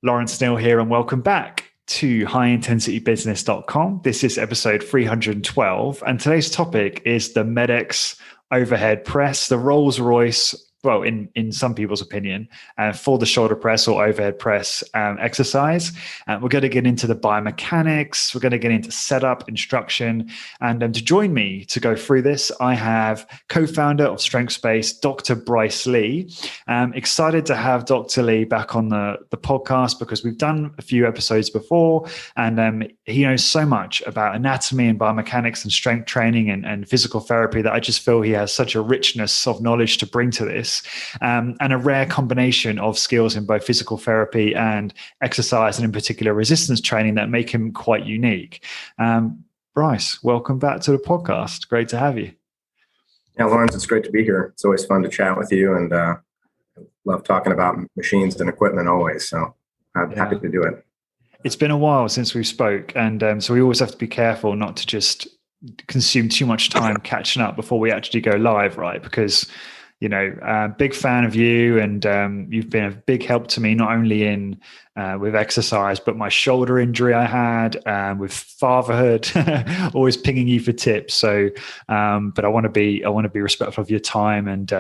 Lawrence Neal here, and welcome back to highintensitybusiness.com. This is episode 312, and today's topic is the MedX overhead press, the Rolls Royce, well, in some people's opinion, for the shoulder press or overhead press exercise. We're going to get into the biomechanics. We're going to get into setup, instruction. And to join me to go through this, I have co-founder of StrengthSpace, Dr. Bryce Lee. Excited to have Dr. Lee back on the podcast because we've done a few episodes before, and he knows so much about anatomy and biomechanics and strength training and physical therapy that I just feel he has such a richness of knowledge to bring to this. And a rare combination of skills in both physical therapy and exercise, and in particular resistance training, that make him quite unique. Bryce, welcome back to the podcast. Great to have you. Yeah, Lawrence, it's great to be here. It's always fun to chat with you, and love talking about machines and equipment always. So I'm happy to do it. It's been a while since we spoke, and so we always have to be careful not to just consume too much time catching up before we actually go live, right? Because big fan of you, and you've been a big help to me, not only in with exercise, but my shoulder injury I had, with fatherhood, always pinging you for tips. So, but I want to be respectful of your time and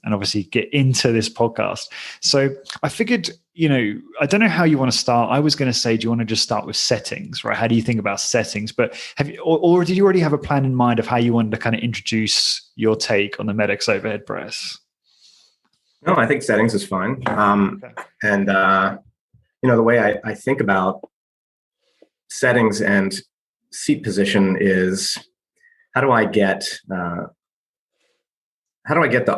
obviously get into this podcast. So I figured, I don't know how you want to start. I was going to say, do you want to just start with settings, right? How do you think about settings? But have you, or did you already have a plan in mind of how you wanted to kind of introduce your take on the MedX overhead press? No, I think settings is fine. Okay. And, the way I think about settings and seat position is how do I get the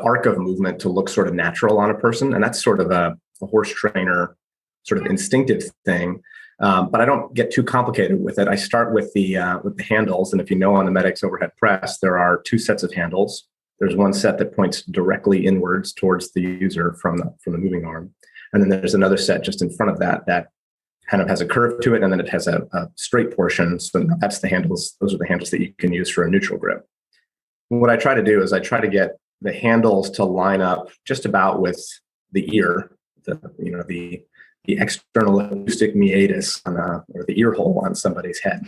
arc of movement to look sort of natural on a person? And that's sort of a horse trainer sort of instinctive thing. But I don't get too complicated with it. I start with the handles. And if you know, on the MedX overhead press, there are two sets of handles. There's one set that points directly inwards towards the user from the moving arm. And then there's another set just in front of that kind of has a curve to it. And then it has a straight portion. So that's the handles. Those are the handles that you can use for a neutral grip. What I try to do is I try to get the handles to line up just about with the ear, the external acoustic meatus or the ear hole on somebody's head.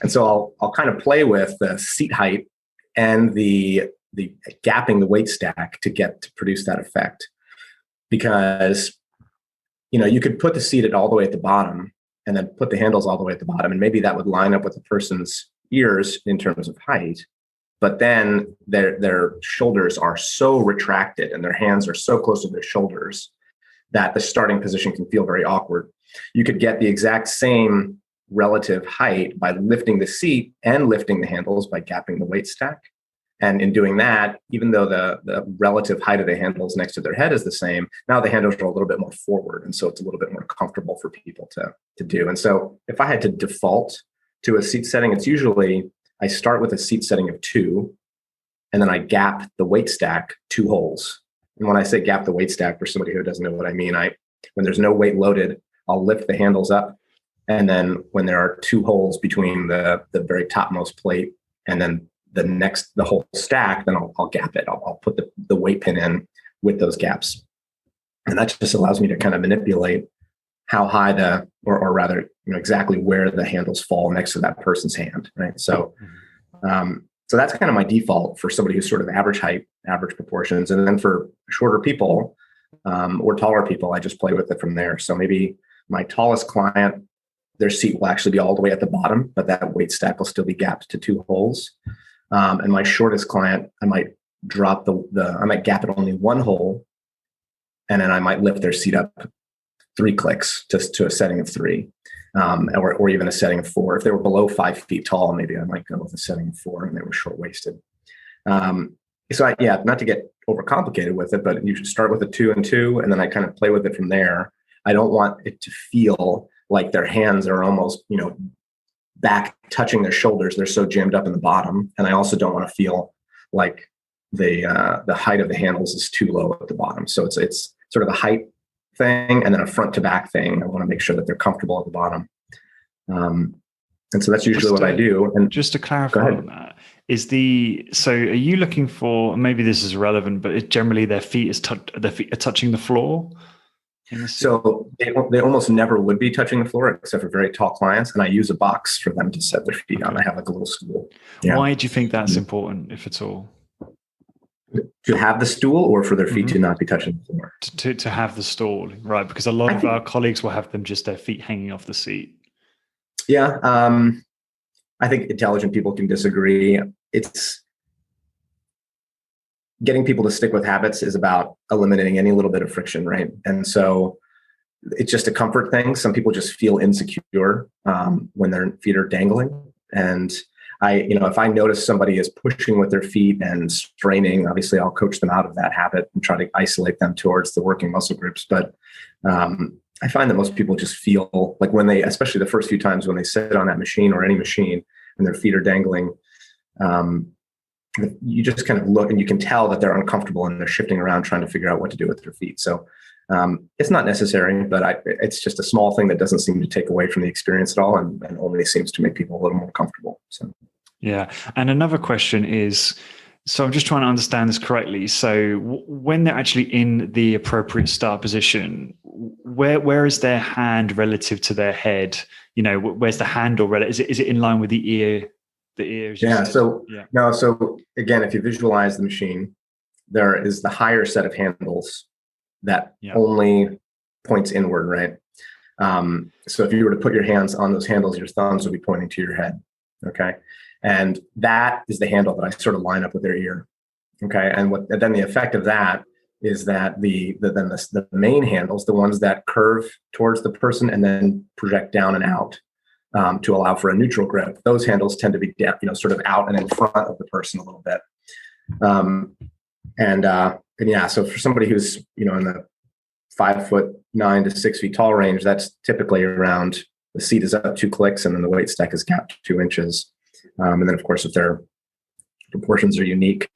And so I'll kind of play with the seat height and the gapping the weight stack to produce that effect. Because, you could put the seat all the way at the bottom and then put the handles all the way at the bottom, and maybe that would line up with the person's ears in terms of height. But then their shoulders are so retracted and their hands are so close to their shoulders that the starting position can feel very awkward. You could get the exact same relative height by lifting the seat and lifting the handles by gapping the weight stack. And in doing that, even though the relative height of the handles next to their head is the same, now the handles are a little bit more forward. And so it's a little bit more comfortable for people to do. And so if I had to default to a seat setting, it's usually I start with a seat setting of 2, and then I gap the weight stack 2 holes. And when I say gap the weight stack, for somebody who doesn't know what I mean, when there's no weight loaded, I'll lift the handles up. And then when there are 2 holes between the very topmost plate and then the whole stack, then I'll gap it. I'll put the weight pin in with those gaps. And that just allows me to kind of manipulate how high or rather, exactly where the handles fall next to that person's hand, right? So, so that's kind of my default for somebody who's sort of average height, average proportions. And then for shorter people or taller people, I just play with it from there. So maybe my tallest client, their seat will actually be all the way at the bottom, but that weight stack will still be gapped to 2 holes. And my shortest client, I might drop I might gap it only 1 hole, and then I might lift their seat up 3 clicks just to a setting of 3, or even a setting of 4. If they were below 5 feet tall, maybe I might go with a setting of 4, and they were short-waisted. So not to get overcomplicated with it, but you should start with a 2 and 2, and then I kind of play with it from there. I don't want it to feel like their hands are almost, back touching their shoulders. They're so jammed up in the bottom. And I also don't want to feel like the height of the handles is too low at the bottom. So it's sort of a height thing and then a front to back thing. I want to make sure that they're comfortable at the bottom. And so that's usually what I do. And just to clarify on that, so are you looking for, maybe this is irrelevant, but generally their feet are touching the floor? in the seat? So they almost never would be touching the floor except for very tall clients. And I use a box for them to set their feet on. I have like a little stool. Yeah. Why do you think that's important, if at all? To have the stool or for their feet to not be touching the floor? To have the stool, right? Because a lot of our colleagues will have them just their feet hanging off the seat. Yeah. I think intelligent people can disagree. It's getting people to stick with habits is about eliminating any little bit of friction, right? And so it's just a comfort thing. Some people just feel insecure when their feet are dangling. And if I notice somebody is pushing with their feet and straining, obviously I'll coach them out of that habit and try to isolate them towards the working muscle groups. But I find that most people just feel like when especially the first few times when they sit on that machine or any machine and their feet are dangling, you just kind of look and you can tell that they're uncomfortable and they're shifting around trying to figure out what to do with their feet. So it's not necessary, but it's just a small thing that doesn't seem to take away from the experience at all and only seems to make people a little more comfortable. So. Yeah. And another question is, so I'm just trying to understand this correctly. So when they're actually in the appropriate start position, where is their hand relative to their head? Where's the handle relative? Is it in line with the ear? The ear? Yeah. So again, if you visualize the machine, there is the higher set of handles that only points inward, right? So if you were to put your hands on those handles, your thumbs would be pointing to your head. Okay. And that is the handle that I sort of line up with their ear. Okay. And then the effect of that is that the main handles, the ones that curve towards the person and then project down and out to allow for a neutral grip, those handles tend to be sort of out and in front of the person a little bit. So for somebody who's, in the 5'9" to 6 feet tall range, that's typically around, the seat is up 2 clicks and then the weight stack is gapped 2 inches. And then of course, if their proportions are unique,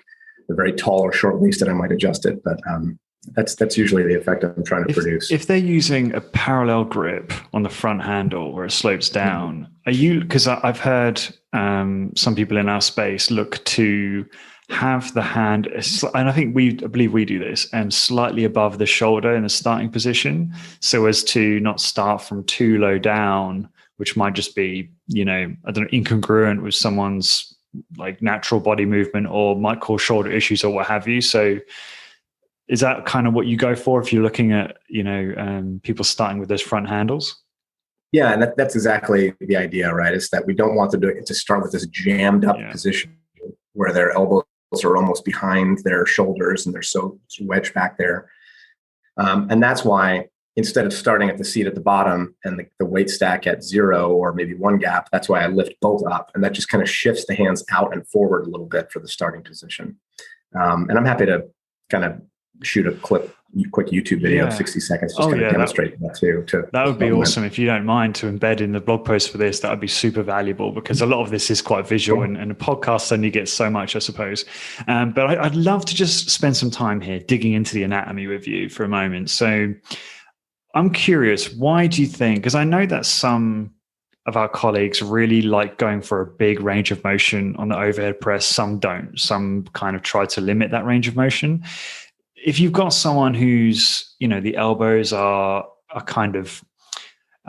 they're very tall or short waisted, I might adjust it. But that's usually the effect I'm trying to produce. If they're using a parallel grip on the front handle where it slopes down, because I've heard some people in our space look to have the hand, and I believe we do this, slightly above the shoulder in the starting position, so as to not start from too low down, which might just be, incongruent with someone's like natural body movement or might cause shoulder issues or what have you. So is that kind of what you go for if you're looking at, people starting with those front handles? Yeah, and that's exactly the idea, right? Is that we don't want them to start with this jammed up position where their elbows are almost behind their shoulders and they're so wedged back there. And that's why instead of starting at the seat at the bottom and the weight stack at 0 or maybe 1 gap, that's why I lift both up. And that just kind of shifts the hands out and forward a little bit for the starting position. And I'm happy to kind of shoot a quick YouTube video of 60 seconds, just kind of demonstrate that too. That would be awesome. If you don't mind to embed in the blog post for this, that would be super valuable because a lot of this is quite visual and a podcast only gets so much, I suppose. But I'd love to just spend some time here digging into the anatomy with you for a moment. So I'm curious, why do you think, because I know that some of our colleagues really like going for a big range of motion on the overhead press, some don't, some kind of try to limit that range of motion. If you've got someone who's, the elbows are kind of,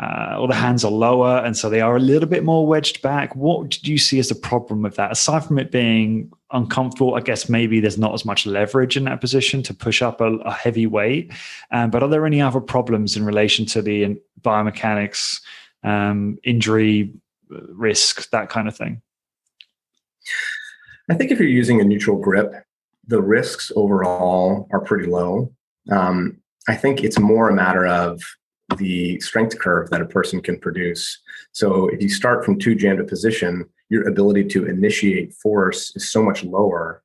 or the hands are lower, and so they are a little bit more wedged back, what do you see as the problem with that? Aside from it being uncomfortable, I guess maybe there's not as much leverage in that position to push up a heavy weight. But are there any other problems in relation to the biomechanics, injury risk, that kind of thing? I think if you're using a neutral grip, the risks overall are pretty low. I think it's more a matter of the strength curve that a person can produce. So if you start from too jammed a position, your ability to initiate force is so much lower.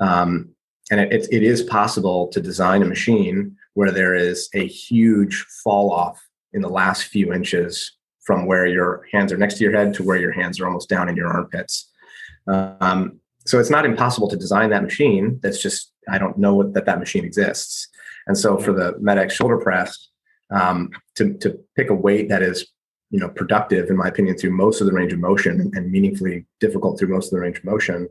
And it is possible to design a machine where there is a huge fall off in the last few inches from where your hands are next to your head to where your hands are almost down in your armpits. So it's not impossible to design that machine. That's just, I don't know that machine exists. And so for the MedX shoulder press, to pick a weight that is, productive, in my opinion, through most of the range of motion and meaningfully difficult through most of the range of motion,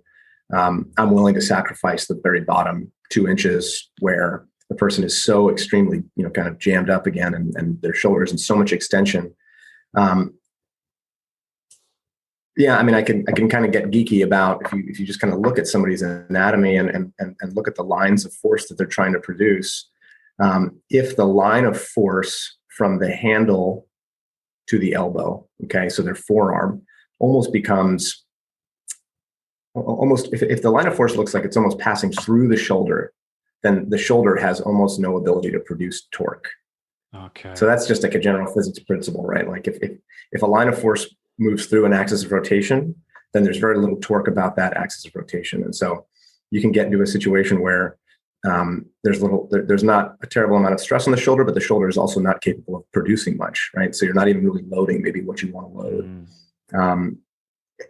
I'm willing to sacrifice the very bottom 2 inches where the person is so extremely, kind of jammed up again, and their shoulders in so much extension. Yeah, I mean, I can kind of get geeky about if you just kind of look at somebody's anatomy and look at the lines of force that they're trying to produce. If the line of force from the handle to the elbow, okay, so their forearm almost becomes if the line of force looks like it's almost passing through the shoulder, then the shoulder has almost no ability to produce torque. Okay. So that's just like a general physics principle, right? Like if a line of force moves through an axis of rotation, then there's very little torque about that axis of rotation. And so you can get into a situation where there's not a terrible amount of stress on the shoulder, but the shoulder is also not capable of producing much, right? So you're not even really loading maybe what you want to load.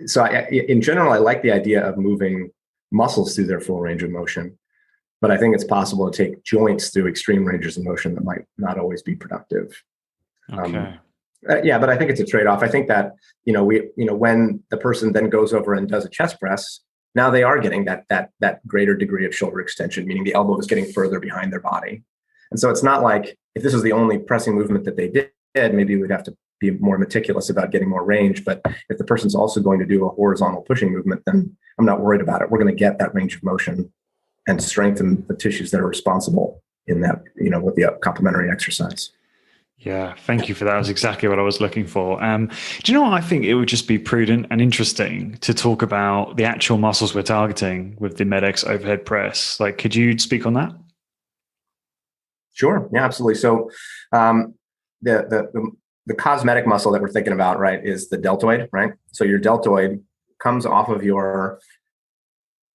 So in general, I like the idea of moving muscles through their full range of motion, but I think it's possible to take joints through extreme ranges of motion that might not always be productive. Okay. Yeah, but I think it's a trade-off. I think that when the person then goes over and does a chest press, now they are getting that greater degree of shoulder extension, meaning the elbow is getting further behind their body. And so it's not like if this was the only pressing movement that they did, maybe we'd have to be more meticulous about getting more range. But if the person's also going to do a horizontal pushing movement, then I'm not worried about it. We're going to get that range of motion and strengthen the tissues that are responsible in that, with the complementary exercise. Yeah, thank you for that. That was exactly what I was looking for. Do you know what? I think it would just be prudent and interesting to talk about the actual muscles we're targeting with the MedX overhead press. Like, could you speak on that? Sure. Yeah, absolutely. So the cosmetic muscle that we're thinking about, right, is the deltoid, right? So your deltoid comes off of your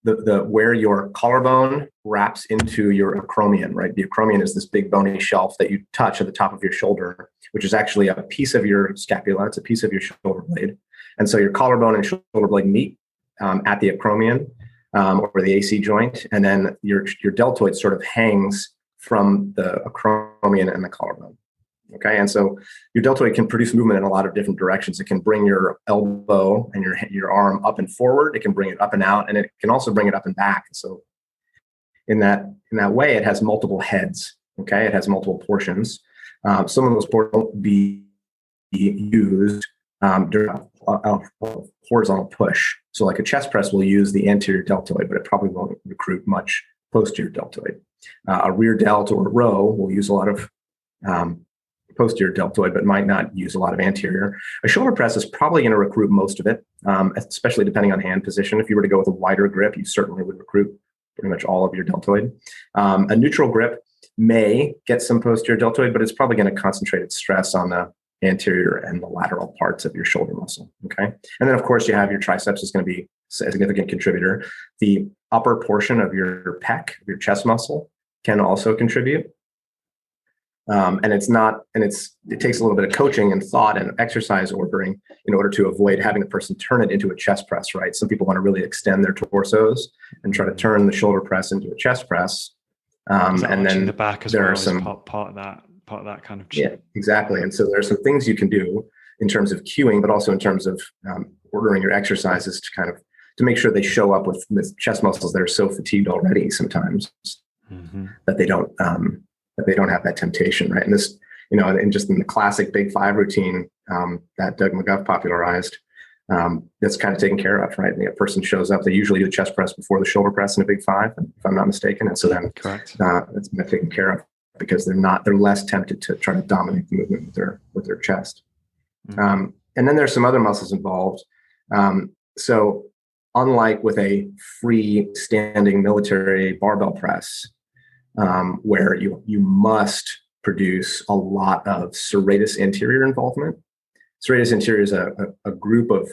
where your collarbone wraps into your acromion, right? The acromion is this big bony shelf that you touch at the top of your shoulder, which is actually a piece of your scapula. It's a piece of your shoulder blade. And so your collarbone and shoulder blade meet at the acromion or the AC joint. And then your deltoid sort of hangs from the acromion and the collarbone. Okay, and so your deltoid can produce movement in a lot of different directions. It can bring your elbow and your arm up and forward. It can bring it up and out, and it can also bring it up and back. So in that way, it has multiple heads. Okay, it has multiple portions. Some of those portions won't be used during a horizontal push. So like a chest press will use the anterior deltoid, but it probably won't recruit much posterior deltoid. A rear delt or a row will use a lot of posterior deltoid, but might not use a lot of anterior. A shoulder press is probably going to recruit most of it, especially depending on hand position. If you were to go with a wider grip, you certainly would recruit pretty much all of your deltoid. A neutral grip may get some posterior deltoid, but it's probably going to concentrate its stress on the anterior and the lateral parts of your shoulder muscle. Okay. And then of course you have your triceps is going to be a significant contributor. The upper portion of your pec, your chest muscle, can also contribute. It takes a little bit of coaching and thought and exercise ordering in order to avoid having the person turn it into a chest press, right? Some people want to really extend their torsos and try to turn the shoulder press into a chest press. And then the back as well is part of that kind of. Yeah, exactly. And so there are some things you can do in terms of cueing, but also in terms of ordering your exercises to make sure they show up with chest muscles that are so fatigued already sometimes that they don't have that temptation, right? And this, and just in the classic Big Five routine that Doug McGuff popularized, that's kind of taken care of, right? And a person shows up, they usually do the chest press before the shoulder press in a Big Five, if I'm not mistaken. And so then it's been taken care of because they're less tempted to try to dominate the movement with their chest. And then there's some other muscles involved. So unlike with a free standing military barbell press, where you must produce a lot of serratus anterior involvement. Serratus anterior is a group of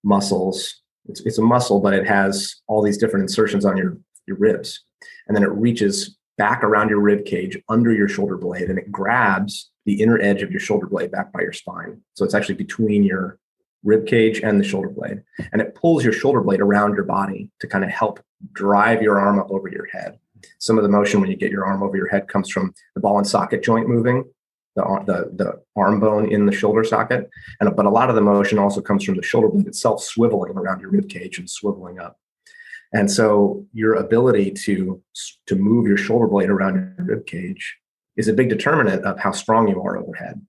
muscles. It's a muscle, but it has all these different insertions on your ribs. And then it reaches back around your rib cage under your shoulder blade, and it grabs the inner edge of your shoulder blade back by your spine. So it's actually between your rib cage and the shoulder blade. And it pulls your shoulder blade around your body to kind of help drive your arm up over your head. Some of the motion when you get your arm over your head comes from the ball and socket joint moving, the arm bone in the shoulder socket. But a lot of the motion also comes from the shoulder blade itself swiveling around your rib cage and swiveling up. And so your ability to move your shoulder blade around your rib cage is a big determinant of how strong you are overhead.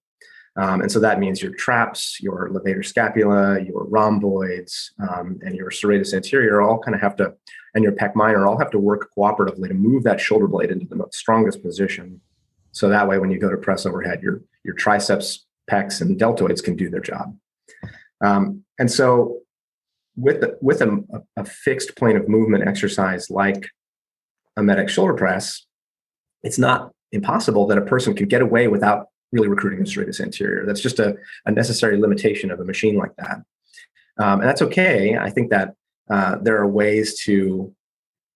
And so that means your traps, your levator scapula, your rhomboids, and your serratus anterior all kind of have to, and your pec minor all have to work cooperatively to move that shoulder blade into the strongest position. So that way, when you go to press overhead, your triceps, pecs, and deltoids can do their job. And so with a fixed plane of movement exercise like a MedX shoulder press, it's not impossible that a person can get away without really recruiting the serratus anterior. That's just a necessary limitation of a machine like that. And that's okay. I think that there are ways to,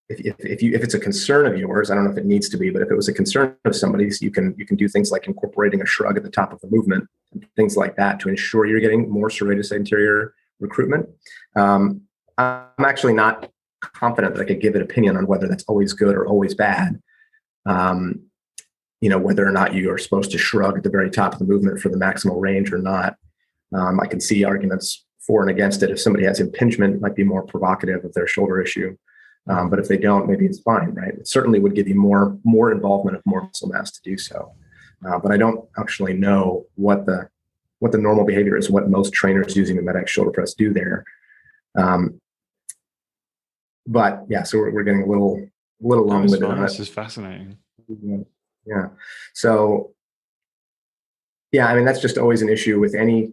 if it's a concern of yours, I don't know if it needs to be, but if it was a concern of somebody's, you can do things like incorporating a shrug at the top of the movement, things like that to ensure you're getting more serratus anterior recruitment. I'm actually not confident that I could give an opinion on whether that's always good or always bad. Whether or not you are supposed to shrug at the very top of the movement for the maximal range or not. I can see arguments for and against it. If somebody has impingement, it might be more provocative of their shoulder issue. But if they don't, maybe it's fine, right? It certainly would give you more involvement of more muscle mass to do so. But I don't actually know what the normal behavior is, what most trainers using the MedX shoulder press do there. But yeah, so we're getting a little long-winded on it. This is fascinating. Yeah. So, yeah, I mean, that's just always an issue with any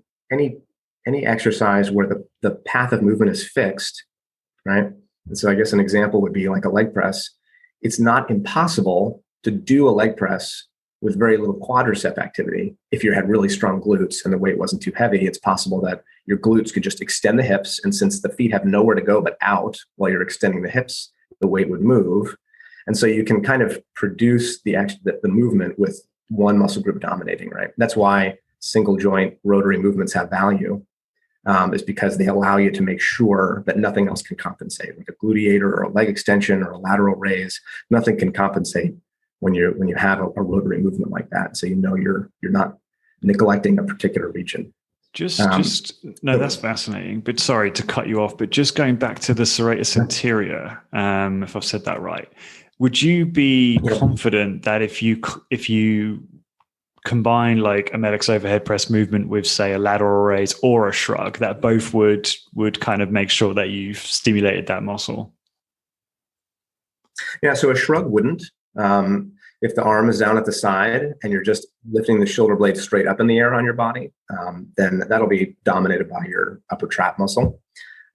exercise where the path of movement is fixed, right? And so I guess an example would be like a leg press. It's not impossible to do a leg press with very little quadricep activity. If you had really strong glutes and the weight wasn't too heavy, it's possible that your glutes could just extend the hips. And since the feet have nowhere to go but out while you're extending the hips, the weight would move. And so you can kind of produce the movement with one muscle group dominating, right? That's why single joint rotary movements have value, is because they allow you to make sure that nothing else can compensate. Like a gluteator or a leg extension or a lateral raise, nothing can compensate when you have a rotary movement like that. So you're not neglecting a particular region. No, that's fascinating. But sorry to cut you off, but just going back to the serratus anterior, if I've said that right, would you be confident that if you combine like a MedX overhead press movement with, say, a lateral raise or a shrug, that both would kind of make sure that you've stimulated that muscle? Yeah, so a shrug wouldn't. If the arm is down at the side and you're just lifting the shoulder blade straight up in the air on your body, then that'll be dominated by your upper trap muscle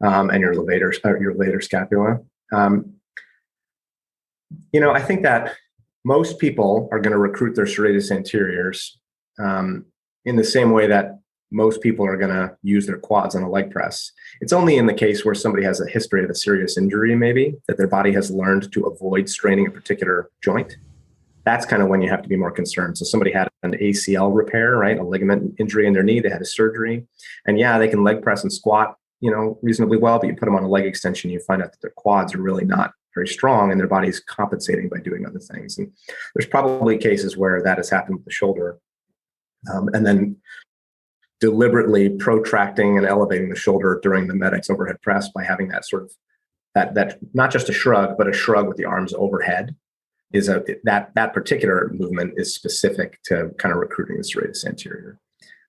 and your levator scapula. I think that most people are going to recruit their serratus anteriors in the same way that most people are going to use their quads on a leg press. It's only in the case where somebody has a history of a serious injury, maybe, that their body has learned to avoid straining a particular joint. That's kind of when you have to be more concerned. So somebody had an ACL repair, right? A ligament injury in their knee, they had a surgery. And yeah, they can leg press and squat, reasonably well, but you put them on a leg extension, you find out that their quads are really not very strong and their body's compensating by doing other things. And there's probably cases where that has happened with the shoulder. And then deliberately protracting and elevating the shoulder during the MedX overhead press by having that sort of that not just a shrug, but a shrug with the arms overhead that particular movement is specific to kind of recruiting the serratus anterior.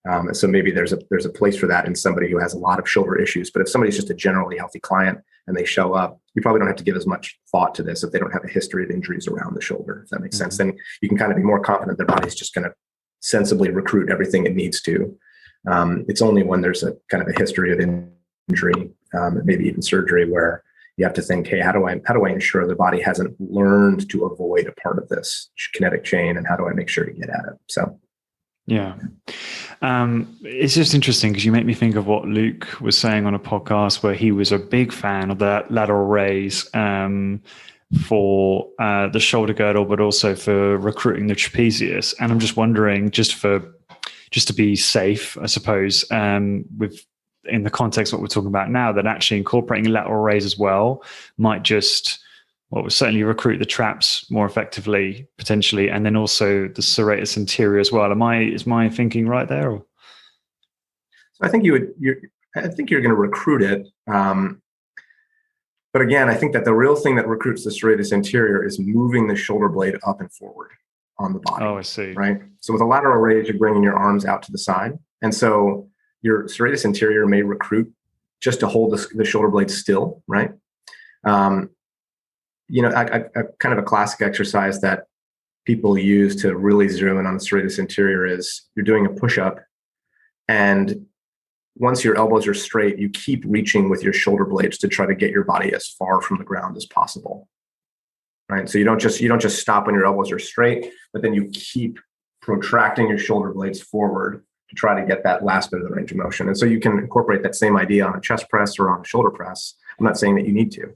And so maybe there's a place for that in somebody who has a lot of shoulder issues. But if somebody's just a generally healthy client and they show up, you probably don't have to give as much thought to this if they don't have a history of injuries around the shoulder, if that makes sense. Then you can kind of be more confident their body's just going to sensibly recruit everything it needs to. It's only when there's a kind of a history of injury, maybe even surgery, where you have to think, hey, how do I ensure the body hasn't learned to avoid a part of this kinetic chain, and how do I make sure to get at it? So, yeah. It's just interesting because you make me think of what Luke was saying on a podcast where he was a big fan of that lateral raise for the shoulder girdle, but also for recruiting the trapezius. And I'm just wondering, just to be safe, I suppose, in the context of what we're talking about now, that actually incorporating lateral raise as well might just, certainly recruit the traps more effectively, potentially, and then also the serratus anterior as well. Is my thinking right there? Or? So I think you're going to recruit it. But again, I think that the real thing that recruits the serratus anterior is moving the shoulder blade up and forward on the body. Oh, I see. Right. So with a lateral raise, you're bringing your arms out to the side. And so your serratus anterior may recruit just to hold the shoulder blade still, right? A kind of a classic exercise that people use to really zero in on the serratus anterior is you're doing a push-up, and once your elbows are straight, you keep reaching with your shoulder blades to try to get your body as far from the ground as possible. Right. So you don't just stop when your elbows are straight, but then you keep protracting your shoulder blades forward to try to get that last bit of the range of motion. And so you can incorporate that same idea on a chest press or on a shoulder press. I'm not saying that you need to.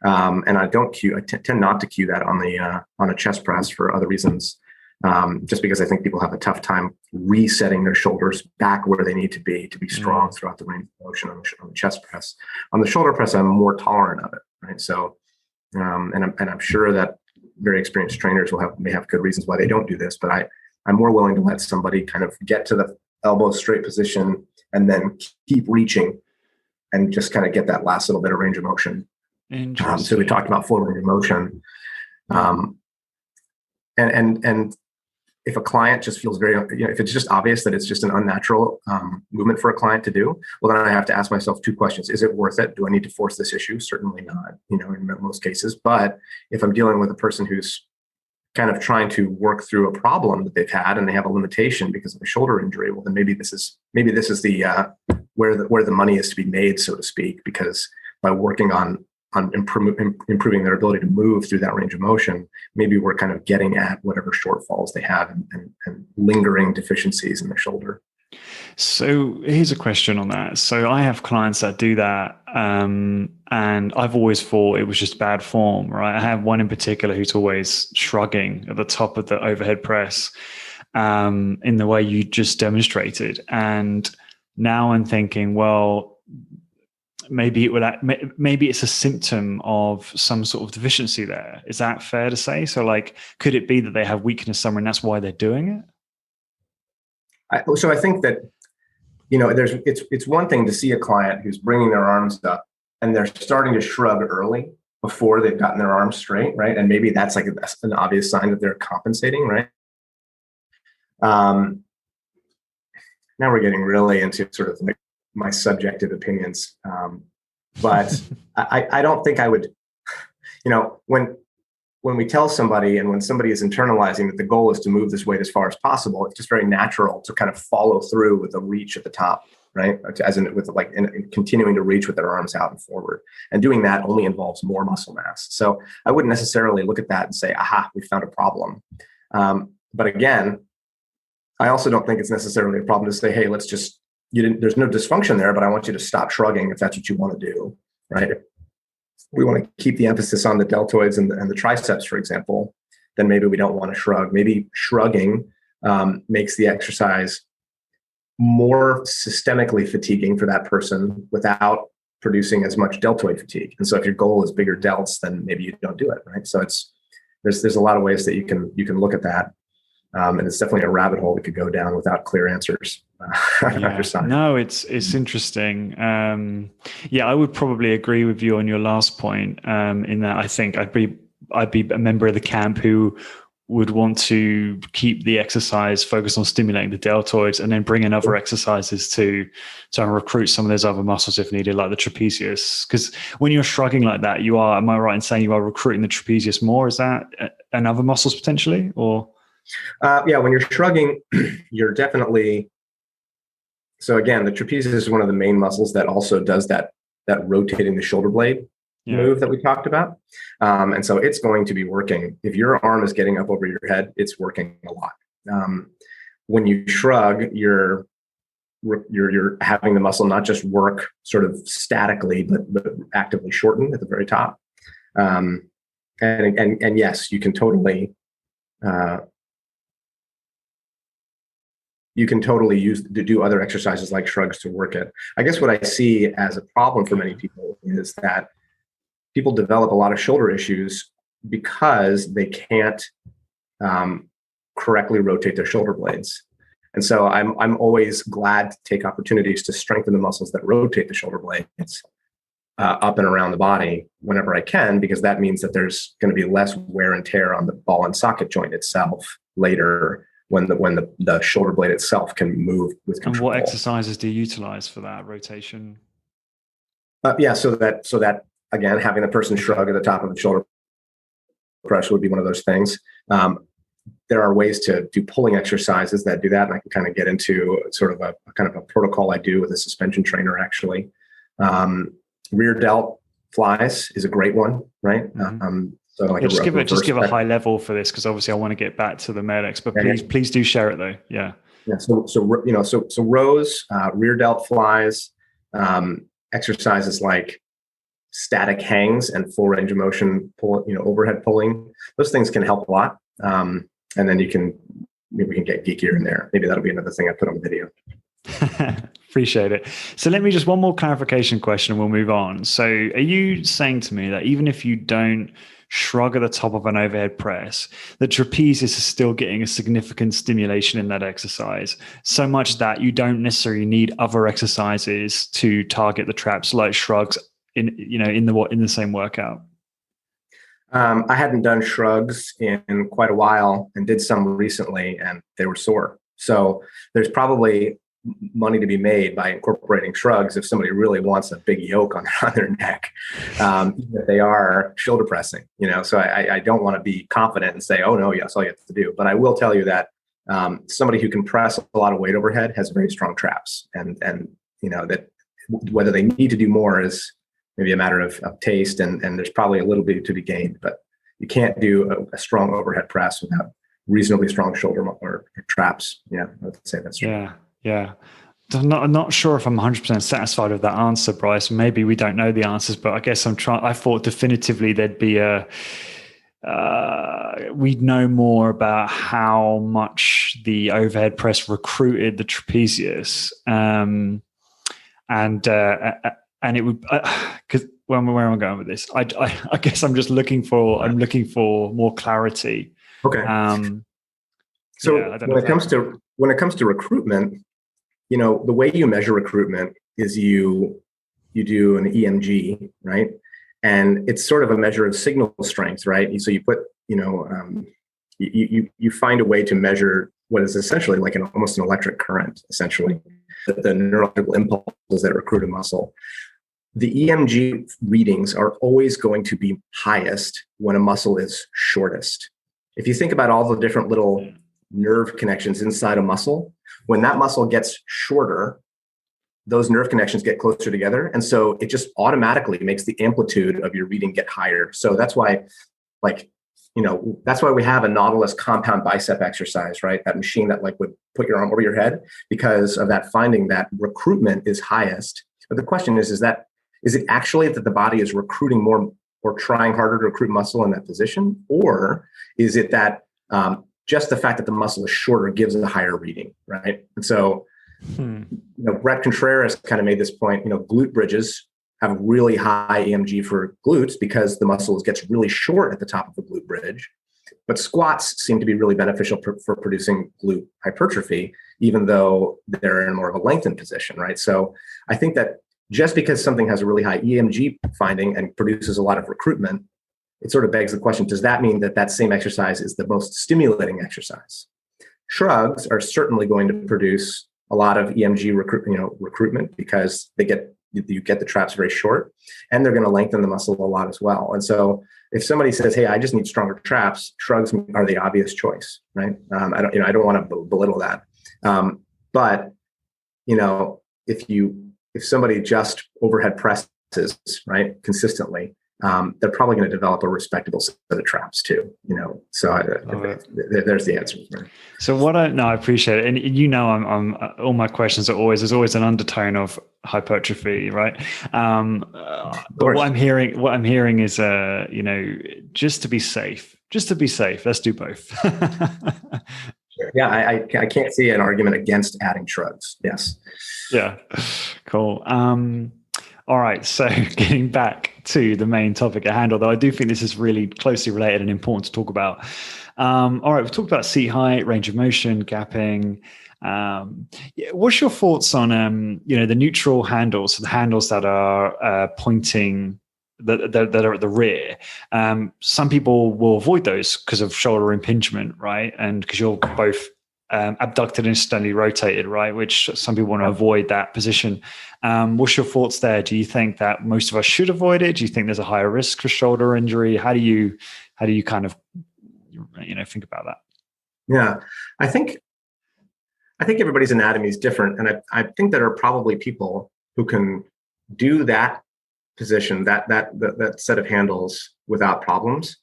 And I tend not to cue that on a chest press for other reasons. Just because I think people have a tough time resetting their shoulders back where they need to be strong throughout the range of motion on the chest press. On the shoulder press, I'm more tolerant of it, right? So, and I'm sure that very experienced trainers may have good reasons why they don't do this, but I'm more willing to let somebody kind of get to the elbow straight position and then keep reaching and just kind of get that last little bit of range of motion. So we talked about full range of motion. And if a client just feels very, if it's just obvious that it's just an unnatural movement for a client to do, well, then I have to ask myself two questions. Is it worth it? Do I need to force this issue? Certainly not, in most cases. But if I'm dealing with a person who's kind of trying to work through a problem that they've had and they have a limitation because of a shoulder injury, well, then maybe this is the where the money is to be made, so to speak, because by working on improving their ability to move through that range of motion, maybe we're kind of getting at whatever shortfalls they have and lingering deficiencies in the shoulder. So here's a question on that. So I have clients that do that, and I've always thought it was just bad form, right? I have one in particular who's always shrugging at the top of the overhead press in the way you just demonstrated. And now I'm thinking, well, maybe it's a symptom of some sort of deficiency there. Is that fair to say? So could it be that they have weakness somewhere and that's why they're doing it? So I think that, it's one thing to see a client who's bringing their arms up and they're starting to shrug early before they've gotten their arms straight, right? And maybe that's an obvious sign that they're compensating, right? Now we're getting really into sort of like my subjective opinions. But I don't think I would, when we tell somebody and when somebody is internalizing that the goal is to move this weight as far as possible, it's just very natural to kind of follow through with a reach at the top, right? In continuing to reach with their arms out and forward. And doing that only involves more muscle mass. So I wouldn't necessarily look at that and say, aha, we found a problem. But again, I also don't think it's necessarily a problem to say, hey, there's no dysfunction there, but I want you to stop shrugging if that's what you want to do, right? If we want to keep the emphasis on the deltoids and the triceps, for example, then maybe we don't want to shrug. Maybe shrugging makes the exercise more systemically fatiguing for that person without producing as much deltoid fatigue. And so if your goal is bigger delts, then maybe you don't do it, right? So there's a lot of ways that you can look at that. And it's definitely a rabbit hole we could go down without clear answers. No, it's interesting. I would probably agree with you on your last point. In that, I think I'd be a member of the camp who would want to keep the exercise focused on stimulating the deltoids and then bring in other exercises to recruit some of those other muscles if needed, like the trapezius. Because when you're shrugging like that, am I right in saying you are recruiting the trapezius more? Is that and other muscles potentially, or? When you're shrugging, you're definitely. So again, the trapezius is one of the main muscles that also does that rotating the shoulder blade move that we talked about. And so it's going to be working. If your arm is getting up over your head, it's working a lot. When you shrug, you're having the muscle not just work sort of statically, but actively shorten at the very top. And yes, you can totally. You can totally do other exercises like shrugs to work it. I guess what I see as a problem for many people is that people develop a lot of shoulder issues because they can't correctly rotate their shoulder blades. And so I'm always glad to take opportunities to strengthen the muscles that rotate the shoulder blades. up and around the body whenever I can, because that means that there's going to be less wear and tear on the ball and socket joint itself later when the shoulder blade itself can move with control. And what exercises do you utilize for that rotation? So that again, having the person shrug at the top of the shoulder press would be one of those things. There are ways to do pulling exercises that do that, and I can kind of get into sort of a kind of a protocol I do with a suspension trainer, actually. Rear delt flies is a great one, right? Mm-hmm. So like just give a high level for this, because obviously I want to get back to the MedX, but please do share it though. Yeah. So rows, rear delt flies, exercises like static hangs and full range of motion overhead pulling. Those things can help a lot. And then maybe we can get geekier in there. Maybe that'll be another thing I put on the video. Appreciate it. So let me just one more clarification question and we'll move on. So are you saying to me that even if you don't shrug at the top of an overhead press, the trapezius is still getting a significant stimulation in that exercise, so much that you don't necessarily need other exercises to target the traps like shrugs in the same workout? I hadn't done shrugs in quite a while and did some recently, and they were sore. So there's probably money to be made by incorporating shrugs if somebody really wants a big yoke on their neck, even if they are shoulder pressing. So I don't want to be confident and say, oh no, yes, all you have to do. But I will tell you that somebody who can press a lot of weight overhead has very strong traps, and that whether they need to do more is maybe a matter of taste, and there's probably a little bit to be gained, but you can't do a strong overhead press without reasonably strong shoulder or traps. Yeah, I would say that's true. Yeah. I'm not sure if I'm 100% satisfied with that answer, Bryce. Maybe we don't know the answers, but I guess I thought definitively there'd be we'd know more about how much the overhead press recruited the trapezius. And it would, because where am I going with this? I guess I'm just looking for more clarity. Okay. When it comes to recruitment, the way you measure recruitment is you do an EMG, right? And it's sort of a measure of signal strength, right? So you put, you find a way to measure what is essentially like almost an electric current, essentially, the neurological impulses that recruit a muscle. The EMG readings are always going to be highest when a muscle is shortest. If you think about all the different little nerve connections inside a muscle, when that muscle gets shorter, those nerve connections get closer together. And so it just automatically makes the amplitude of your reading get higher. So that's why, that's why we have a Nautilus compound bicep exercise, right? That machine that would put your arm over your head, because of that finding that recruitment is highest. But the question is it actually that the body is recruiting more or trying harder to recruit muscle in that position? Or is it that just the fact that the muscle is shorter gives it a higher reading, right? And so, Brett Contreras kind of made this point, glute bridges have really high EMG for glutes because the muscle gets really short at the top of the glute bridge. But squats seem to be really beneficial for producing glute hypertrophy, even though they're in more of a lengthened position, right? So I think that just because something has a really high EMG finding and produces a lot of recruitment, it sort of begs the question, does that mean that same exercise is the most stimulating exercise? Shrugs are certainly going to produce a lot of EMG recruitment because you get the traps very short, and they're going to lengthen the muscle a lot as well. And so if somebody says, hey, I just need stronger traps, shrugs are the obvious choice, right? I don't want to belittle that. But if somebody just overhead presses, right, consistently, they're probably going to develop a respectable set of traps too, So there's the answer. So I appreciate it, and I'm all my questions there's always an undertone of hypertrophy, right? But what I'm hearing is, just to be safe, let's do both. Sure. Yeah, I can't see an argument against adding shrugs. Yes. Yeah. Cool. All right, so getting back to the main topic at hand, although I do think this is really closely related and important to talk about. All right, we've talked about seat height, range of motion, gapping. What's your thoughts on the neutral handles, so the handles that are pointing that are at the rear? Some people will avoid those because of shoulder impingement, right? And because you're both abducted and externally rotated, right? Which some people want to avoid that position. What's your thoughts there? Do you think that most of us should avoid it? Do you think there's a higher risk for shoulder injury? How do you kind of think about that? Yeah, I think everybody's anatomy is different, and I think there are probably people who can do that position, that set of handles without problems.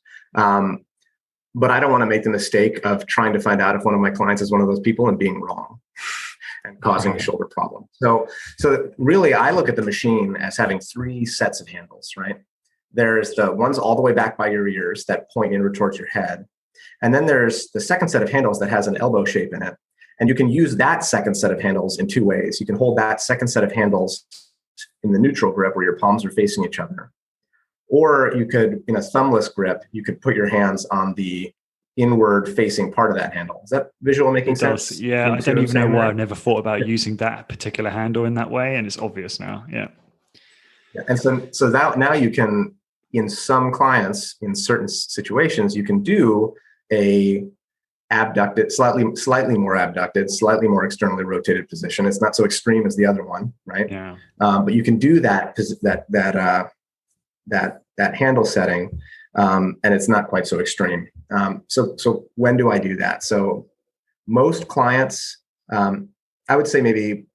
But I don't want to make the mistake of trying to find out if one of my clients is one of those people and being wrong and causing a shoulder problem. So really, I look at the machine as having three sets of handles, right? There's the ones all the way back by your ears that point inward towards your head. And then there's the second set of handles that has an elbow shape in it. And you can use that second set of handles in two ways. You can hold that second set of handles in the neutral grip where your palms are facing each other. Or you could, in a thumbless grip, you could put your hands on the inward facing part of that handle. Is that visual making sense? Yeah, I don't even know why I've never thought about using that particular handle in that way. And it's obvious now. Yeah. And so that now you can, in some clients, in certain situations, you can do a abducted, slightly more abducted, slightly more externally rotated position. It's not so extreme as the other one, right? Yeah. But you can do that handle setting, and it's not quite so extreme. So when do I do that? So most clients, I would say maybe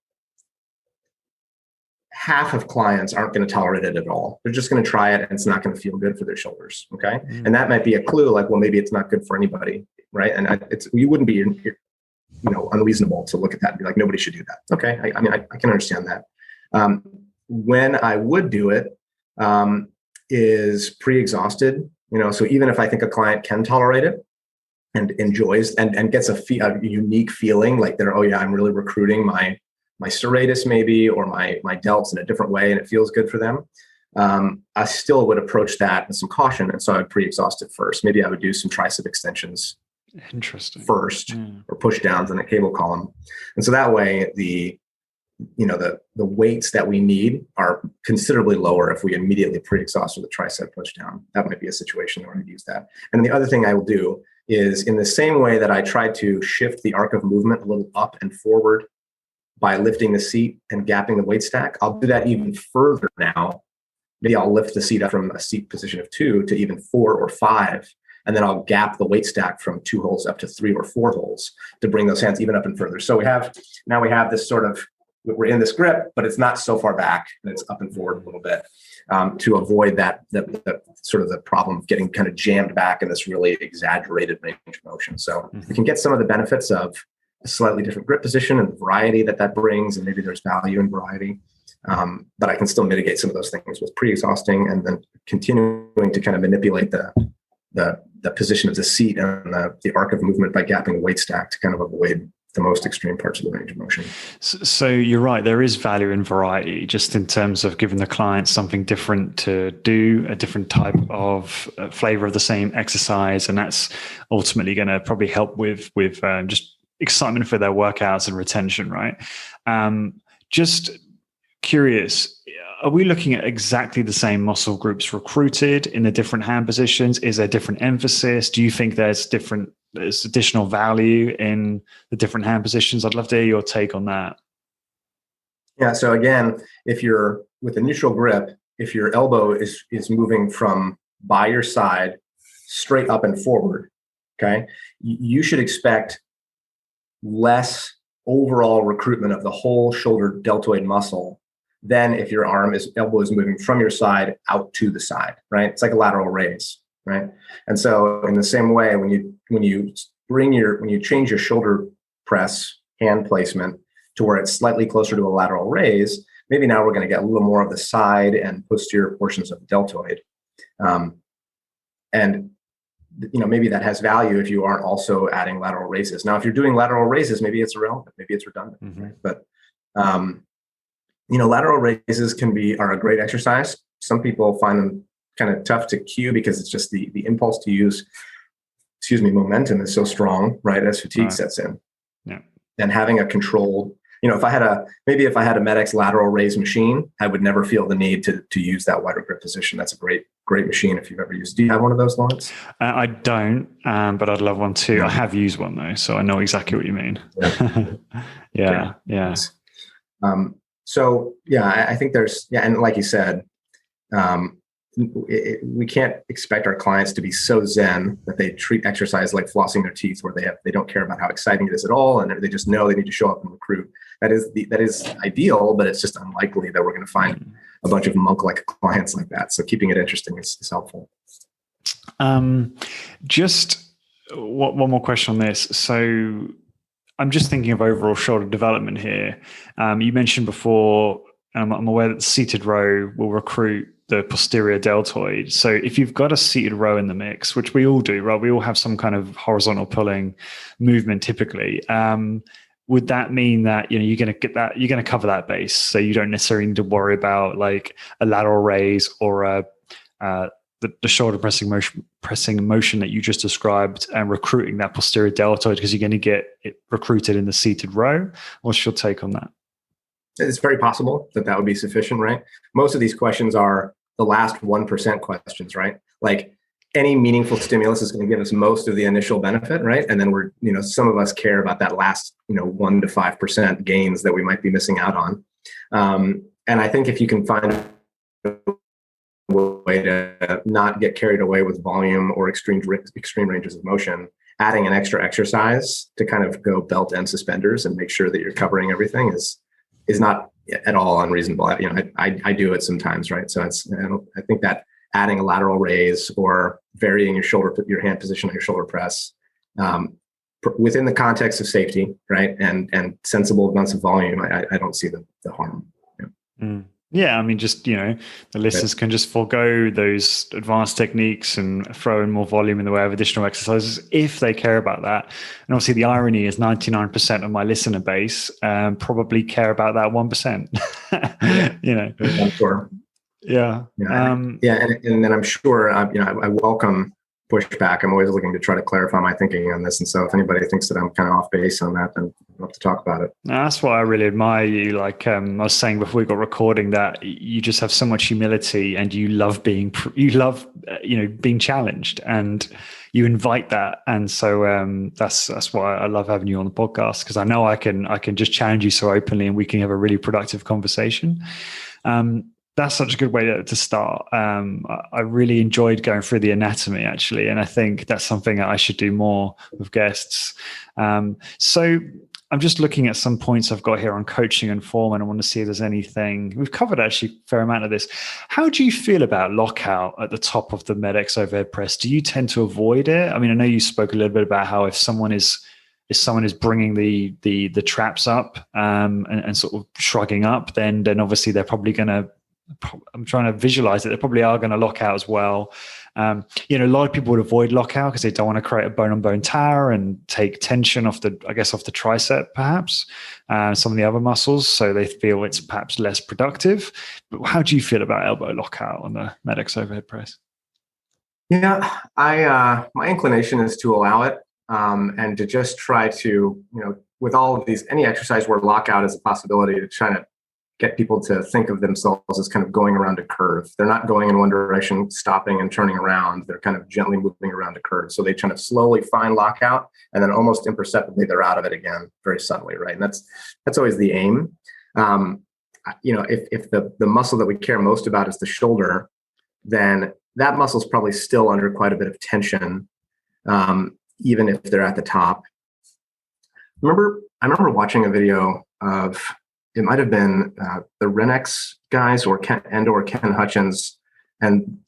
half of clients aren't going to tolerate it at all. They're just going to try it and it's not going to feel good for their shoulders. Okay. And that might be a clue, like, well, maybe it's not good for anybody. Right. And you wouldn't be, unreasonable to look at that and be like, nobody should do that. Okay. I can understand that. When I would do it, is pre-exhausted, so even if I think a client can tolerate it and enjoys and gets a unique feeling, like they're, I'm really recruiting my serratus maybe, or my delts in a different way, and it feels good for them. I still would approach that with some caution. And so I'd pre-exhaust it first. Maybe I would do some tricep extensions first, or push downs in the cable column. And so that way the weights that we need are considerably lower if we immediately pre-exhaust with a tricep push down. That might be a situation where I'd use that. And the other thing I will do is, in the same way that I try to shift the arc of movement a little up and forward by lifting the seat and gapping the weight stack, I'll do that even further now. Maybe I'll lift the seat up from a seat position of 2 to even 4 or 5. And then I'll gap the weight stack from 2 holes up to 3 or 4 holes to bring those hands even up and further. So we have this sort of, we're in this grip, but it's not so far back, and it's up and forward a little bit, to avoid that sort of the problem of getting kind of jammed back in this really exaggerated range of motion. So we can get some of the benefits of a slightly different grip position and the variety that brings, and maybe there's value in variety. But I can still mitigate some of those things with pre-exhausting and then continuing to kind of manipulate the position of the seat and the arc of movement by gapping the weight stack to kind of avoid the most extreme parts of the range of motion. So you're right, there is value in variety, just in terms of giving the client something different to do, a different type of flavor of the same exercise, and that's ultimately going to probably help with just excitement for their workouts and retention, right? Just curious, are we looking at exactly the same muscle groups recruited in the different hand positions? Is there different emphasis? Do you think there's additional value in the different hand positions? I'd love to hear your take on that. Yeah. So again, if you're with a neutral grip, if your elbow is moving from by your side straight up and forward, okay, you should expect less overall recruitment of the whole shoulder deltoid muscle than if your elbow is moving from your side out to the side, right? It's like a lateral raise, right? And so in the same way, when you change your shoulder press hand placement to where it's slightly closer to a lateral raise, maybe now we're going to get a little more of the side and posterior portions of the deltoid. And maybe that has value if you aren't also adding lateral raises. Now, if you're doing lateral raises, maybe it's irrelevant, maybe it's redundant, right? But lateral raises are a great exercise. Some people find them kind of tough to cue because it's just the impulse to use, momentum is so strong, right, as fatigue sets in. Yeah. And having a controlled, if I had a MedX lateral raise machine, I would never feel the need to use that wider grip position. That's a great machine if you've ever used. Do you have one of those, Lawrence? I don't, but I'd love one too. I have used one though, so I know exactly what you mean. Yeah. Yeah. So yeah, I think and like you said, we can't expect our clients to be so zen that they treat exercise like flossing their teeth, where they don't care about how exciting it is at all, and they just know they need to show up and recruit. That is ideal, but it's just unlikely that we're going to find a bunch of monk-like clients like that. So keeping it interesting is helpful. Just one more question on this. So I'm just thinking of overall shoulder development here. You mentioned before, I'm aware that the seated row will recruit the posterior deltoid. So if you've got a seated row in the mix, which we all do, right? We all have some kind of horizontal pulling movement typically. Would that mean that, you're going to cover that base? So you don't necessarily need to worry about like a lateral raise or the shoulder pressing motion that you just described, and recruiting that posterior deltoid, because you're going to get it recruited in the seated row. What's your take on that? It's very possible that would be sufficient, right? Most of these questions are the last 1% questions, right? Like any meaningful stimulus is going to give us most of the initial benefit, right? And then some of us care about that last, 1 to 5% gains that we might be missing out on. And I think if you can find a way to not get carried away with volume or extreme ranges of motion, adding an extra exercise to kind of go belt and suspenders and make sure that you're covering everything is not at all unreasonable. I do it sometimes, right? So I think that adding a lateral raise or varying your hand position on your shoulder press within the context of safety, right, and sensible amounts of volume, I don't see the harm. Yeah, I mean, just, the listeners can just forego those advanced techniques and throw in more volume in the way of additional exercises if they care about that. And obviously the irony is 99% of my listener base probably care about that 1%. I'm sure. Yeah. And then I'm sure, I welcome pushback. I'm always looking to try to clarify my thinking on this. And so if anybody thinks that I'm kind of off base on that, then I'd love to talk about it. That's why I really admire you. Like I was saying before we got recording, that you just have so much humility, and you love being challenged, and you invite that. And so that's why I love having you on the podcast, because I know I can just challenge you so openly, and we can have a really productive conversation. That's such a good way to start. I really enjoyed going through the anatomy, actually, and I think that's something that I should do more with guests. So I'm just looking at some points I've got here on coaching and form, and I want to see if there's anything. We've covered actually a fair amount of this. How do you feel about lockout at the top of the MedX overhead press? Do you tend to avoid it? I mean, I know you spoke a little bit about how if someone is bringing the traps up and sort of shrugging up, then obviously they're probably going to, I'm trying to visualize it, they probably are going to lock out as well. A lot of people would avoid lockout because they don't want to create a bone-on-bone tear and take tension off the tricep, perhaps, some of the other muscles, so they feel it's perhaps less productive. But how do you feel about elbow lockout on the MedX overhead press? Yeah, my inclination is to allow it and to just try to, with all of these, any exercise where lockout is a possibility, to try to get people to think of themselves as kind of going around a curve. They're not going in one direction, stopping and turning around. They're kind of gently moving around a curve. So they kind of slowly find lockout, and then almost imperceptibly they're out of it again, very subtly, right? And that's always the aim. If the muscle that we care most about is the shoulder, then that muscle is probably still under quite a bit of tension, even if they're at the top. I remember watching a video of, it might have been the MedX guys or Ken Hutchins, and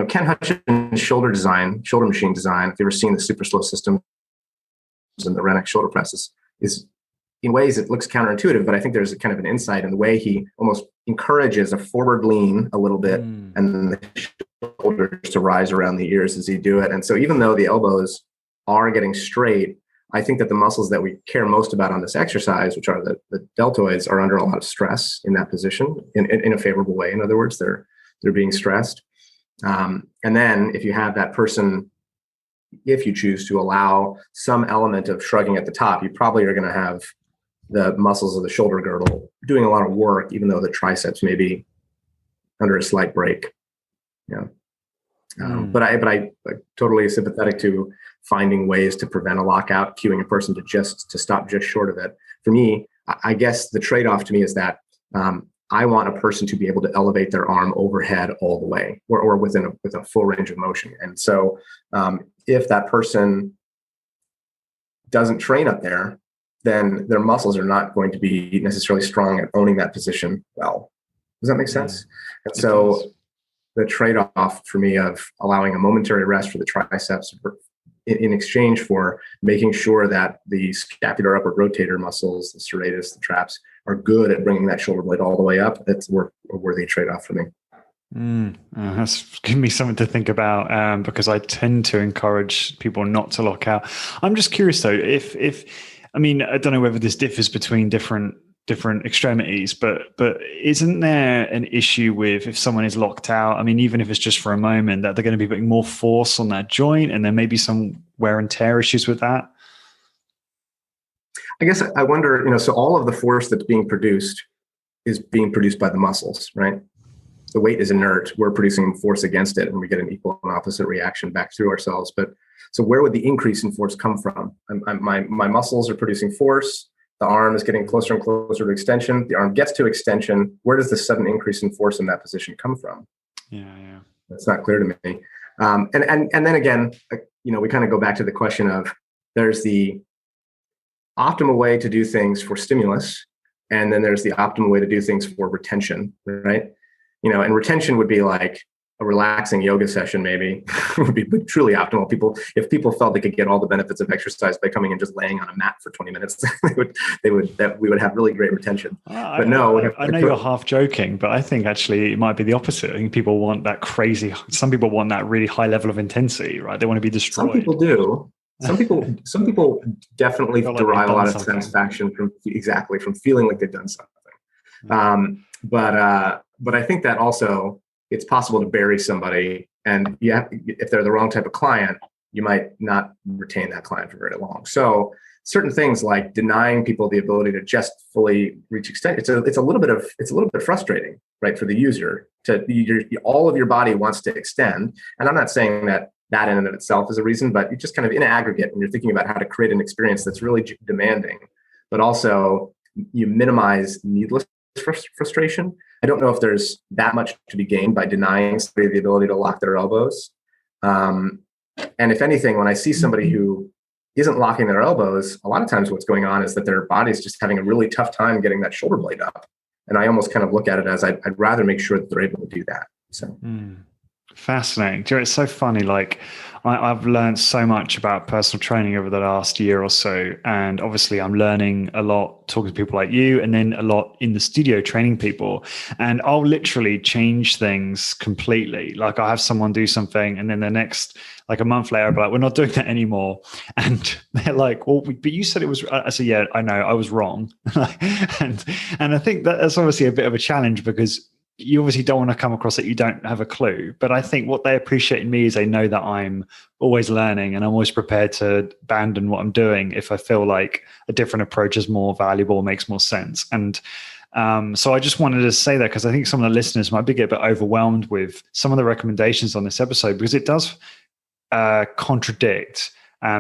Ken Hutchins' shoulder machine design. If you've ever seen the super slow systems and the MedX shoulder presses, is in ways it looks counterintuitive, but I think there's a kind of an insight in the way he almost encourages a forward lean a little bit, and then the shoulders to rise around the ears as you do it. And so even though the elbows are getting straight, I think that the muscles that we care most about on this exercise, which are the deltoids, are under a lot of stress in that position in a favorable way. In other words, they're being stressed. And then if you have that person, if you choose to allow some element of shrugging at the top, you probably are going to have the muscles of the shoulder girdle doing a lot of work, even though the triceps may be under a slight break. Yeah. But I totally sympathetic to finding ways to prevent a lockout, cueing a person to stop just short of it. For me, I guess the trade-off to me is that I want a person to be able to elevate their arm overhead all the way, or with a full range of motion. And so, if that person doesn't train up there, then their muscles are not going to be necessarily strong at owning that position well. Does that make sense? And so the trade-off for me of allowing a momentary rest for the triceps in exchange for making sure that the scapular upward rotator muscles, the serratus, the traps, are good at bringing that shoulder blade all the way up, that's a worthy trade-off for me. That's given me something to think about, because I tend to encourage people not to lock out. I'm just curious though, if I mean, I don't know whether this differs between different extremities, but isn't there an issue with if someone is locked out? I mean, even if it's just for a moment, that they're going to be putting more force on that joint, and there may be some wear and tear issues with that. I guess I wonder, so all of the force that's being produced is being produced by the muscles, right? The weight is inert. We're producing force against it, and we get an equal and opposite reaction back through ourselves. But so where would the increase in force come from? My muscles are producing force. The arm is getting closer and closer to extension. The arm gets to extension. Where does the sudden increase in force in that position come from? Yeah. That's not clear to me. And then again, we kind of go back to the question of there's the optimal way to do things for stimulus, and then there's the optimal way to do things for retention, right? And retention would be like a relaxing yoga session, maybe would be truly optimal. If people felt they could get all the benefits of exercise by coming and just laying on a mat for 20 minutes, we would have really great retention. But I know you're half joking, but I think actually it might be the opposite. I think people want that some people want that really high level of intensity, right? They want to be destroyed. Some people do. Some people definitely derive a lot of satisfaction from feeling like they've done something. But I think that also it's possible to bury somebody, and if they're the wrong type of client, you might not retain that client for very long. So certain things like denying people the ability to just fully reach extent, it's a little bit frustrating, right, for the user. All of your body wants to extend, and I'm not saying that in and of itself is a reason, but you just kind of in aggregate when you're thinking about how to create an experience that's really demanding, but also you minimize needless frustration. I don't know if there's that much to be gained by denying somebody the ability to lock their elbows. And if anything, when I see somebody who isn't locking their elbows, a lot of times what's going on is that their body's just having a really tough time getting that shoulder blade up. And I almost kind of look at it as I'd rather make sure that they're able to do that. So. Fascinating. It's so funny. Like I've learned so much about personal training over the last year or so. And obviously I'm learning a lot talking to people like you, and then a lot in the studio training people. And I'll literally change things completely. Like I have someone do something, and then the next, like a month later, I'll be like, we're not doing that anymore. And they're like, well, but you said it was, I said, yeah, I know, I was wrong. and I think that's obviously a bit of a challenge, because you obviously don't want to come across that you don't have a clue. But I think what they appreciate in me is they know that I'm always learning, and I'm always prepared to abandon what I'm doing if I feel like a different approach is more valuable, makes more sense. And so I just wanted to say that, because I think some of the listeners might get a bit overwhelmed with some of the recommendations on this episode, because it does contradict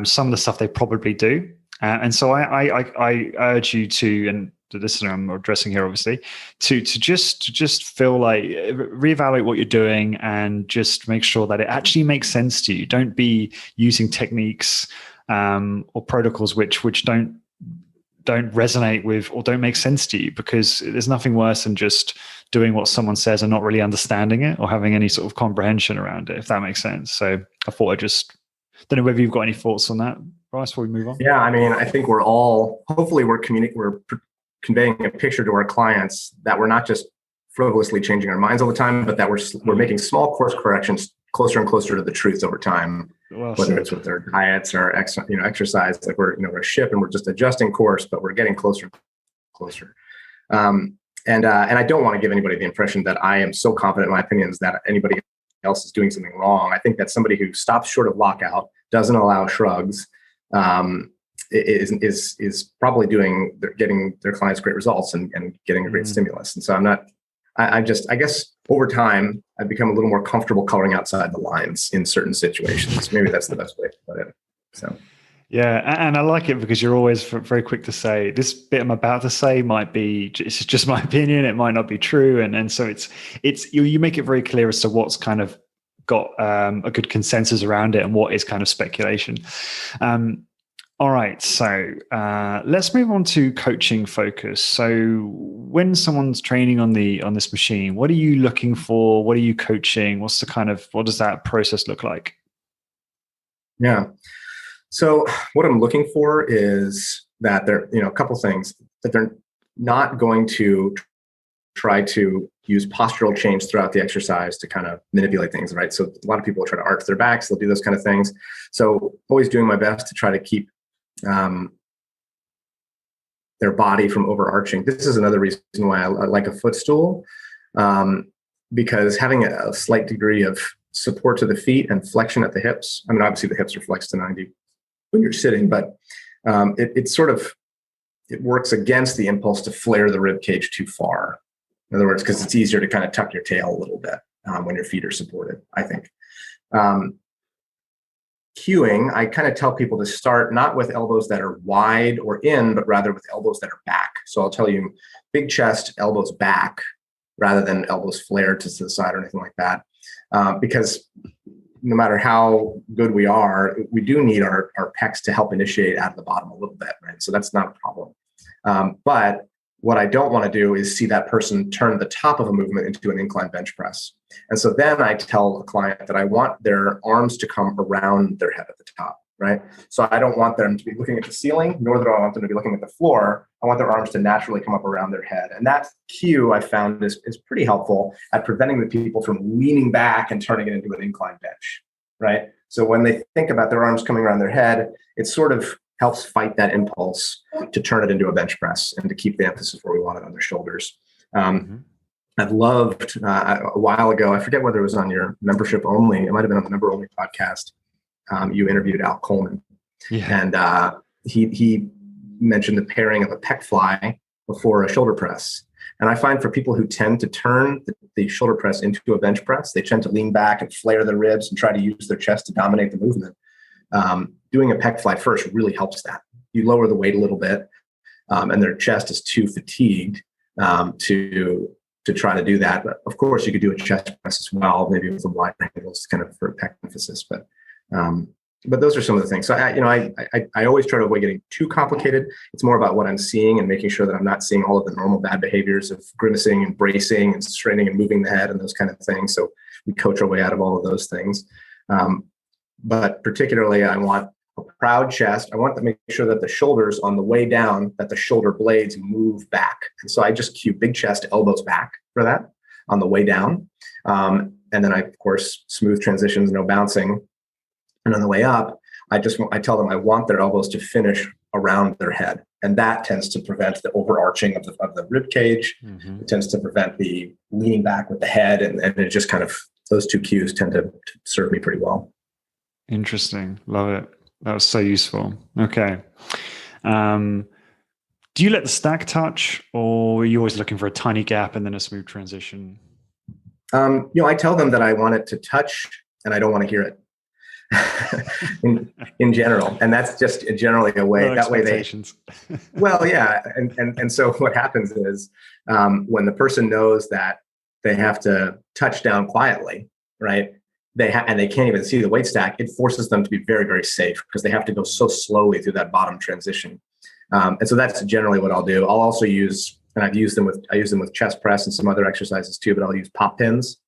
some of the stuff they probably do. And so I urge you to, and the listener I'm addressing here, obviously, to just feel like reevaluate what you're doing and just make sure that it actually makes sense to you. Don't be using techniques or protocols which don't resonate with or don't make sense to you, because there's nothing worse than just doing what someone says and not really understanding it or having any sort of comprehension around it, if that makes sense. So I thought don't know whether you've got any thoughts on that, Bryce, before we move on. Yeah, I mean, I think hopefully we're conveying a picture to our clients that we're not just frivolously changing our minds all the time, but that we're making small course corrections closer and closer to the truth over time. Whether it's with their diets or exercise, like we're a ship and we're just adjusting course, but we're getting closer and closer. And I don't want to give anybody the impression that I am so confident in my opinions that anybody else is doing something wrong. I think that somebody who stops short of lockout, doesn't allow shrugs, is probably getting their clients great results and getting a great stimulus. And so I guess over time I've become a little more comfortable coloring outside the lines in certain situations. Maybe that's the best way to put it. So. Yeah, and I like it because you're always very quick to say this bit I'm about to say it's just my opinion. It might not be true, and so you make it very clear as to what's kind of got a good consensus around it and what is kind of speculation. All right, so let's move on to coaching focus. So when someone's training on this machine, what are you looking for? What are you coaching? What does that process look like? Yeah. So what I'm looking for is that a couple things, that they're not going to try to use postural change throughout the exercise to kind of manipulate things, right? So a lot of people will try to arch their backs, they'll do those kind of things. So always doing my best to try to keep their body from overarching. This is another reason why I like a footstool, because having a slight degree of support to the feet and flexion at the hips. I mean, obviously the hips are flexed to 90 when you're sitting, but it works against the impulse to flare the rib cage too far. In other words, because it's easier to kind of tuck your tail a little bit when your feet are supported, I think. Cueing, I kind of tell people to start not with elbows that are wide or in, but rather with elbows that are back. So I'll tell you, big chest, elbows back, rather than elbows flared to the side or anything like that. Because no matter how good we are, we do need our pecs to help initiate out of the bottom a little bit, right? So that's not a problem. But what I don't want to do is see that person turn the top of a movement into an incline bench press. And so then I tell a client that I want their arms to come around their head at the top, right? So I don't want them to be looking at the ceiling, nor do I want them to be looking at the floor. I want their arms to naturally come up around their head. And that cue I found is pretty helpful at preventing the people from leaning back and turning it into an incline bench, right? So when they think about their arms coming around their head, it sort of helps fight that impulse to turn it into a bench press and to keep the emphasis where we want it on their shoulders. I've loved a while ago, I forget whether it was on your membership only, it might have been on the member only podcast. You interviewed Al Coleman, and he mentioned the pairing of a pec fly before a shoulder press. And I find for people who tend to turn the shoulder press into a bench press, they tend to lean back and flare their ribs and try to use their chest to dominate the movement. Doing a pec fly first really helps that. You lower the weight a little bit, and their chest is too fatigued to try to do that. But of course, you could do a chest press as well, maybe with some wider handles, kind of for pec emphasis. But those are some of the things. So I always try to avoid getting too complicated. It's more about what I'm seeing and making sure that I'm not seeing all of the normal bad behaviors of grimacing and bracing and straining and moving the head and those kind of things. So we coach our way out of all of those things. But particularly, I want a proud chest. I want to make sure that the shoulders on the way down, that the shoulder blades move back. And so I just cue big chest, elbows back for that on the way down. And then I, of course, smooth transitions, no bouncing. And on the way up, I tell them I want their elbows to finish around their head. And that tends to prevent the overarching of the rib cage. Mm-hmm. It tends to prevent the leaning back with the head. And it just kind of, those two cues tend to serve me pretty well. Interesting. Love it. That was so useful. Okay. Do you let the stack touch, or are you always looking for a tiny gap and then a smooth transition? I tell them that I want it to touch and I don't want to hear it. in general, and that's just generally a way. No that way they. Well, yeah, and so what happens is when the person knows that they have to touch down quietly, right? And they can't even see the weight stack. It forces them to be very, very safe because they have to go so slowly through that bottom transition. And so that's generally what I'll do. I'll also use, and I use them with chest press and some other exercises too. But I'll use pop pins,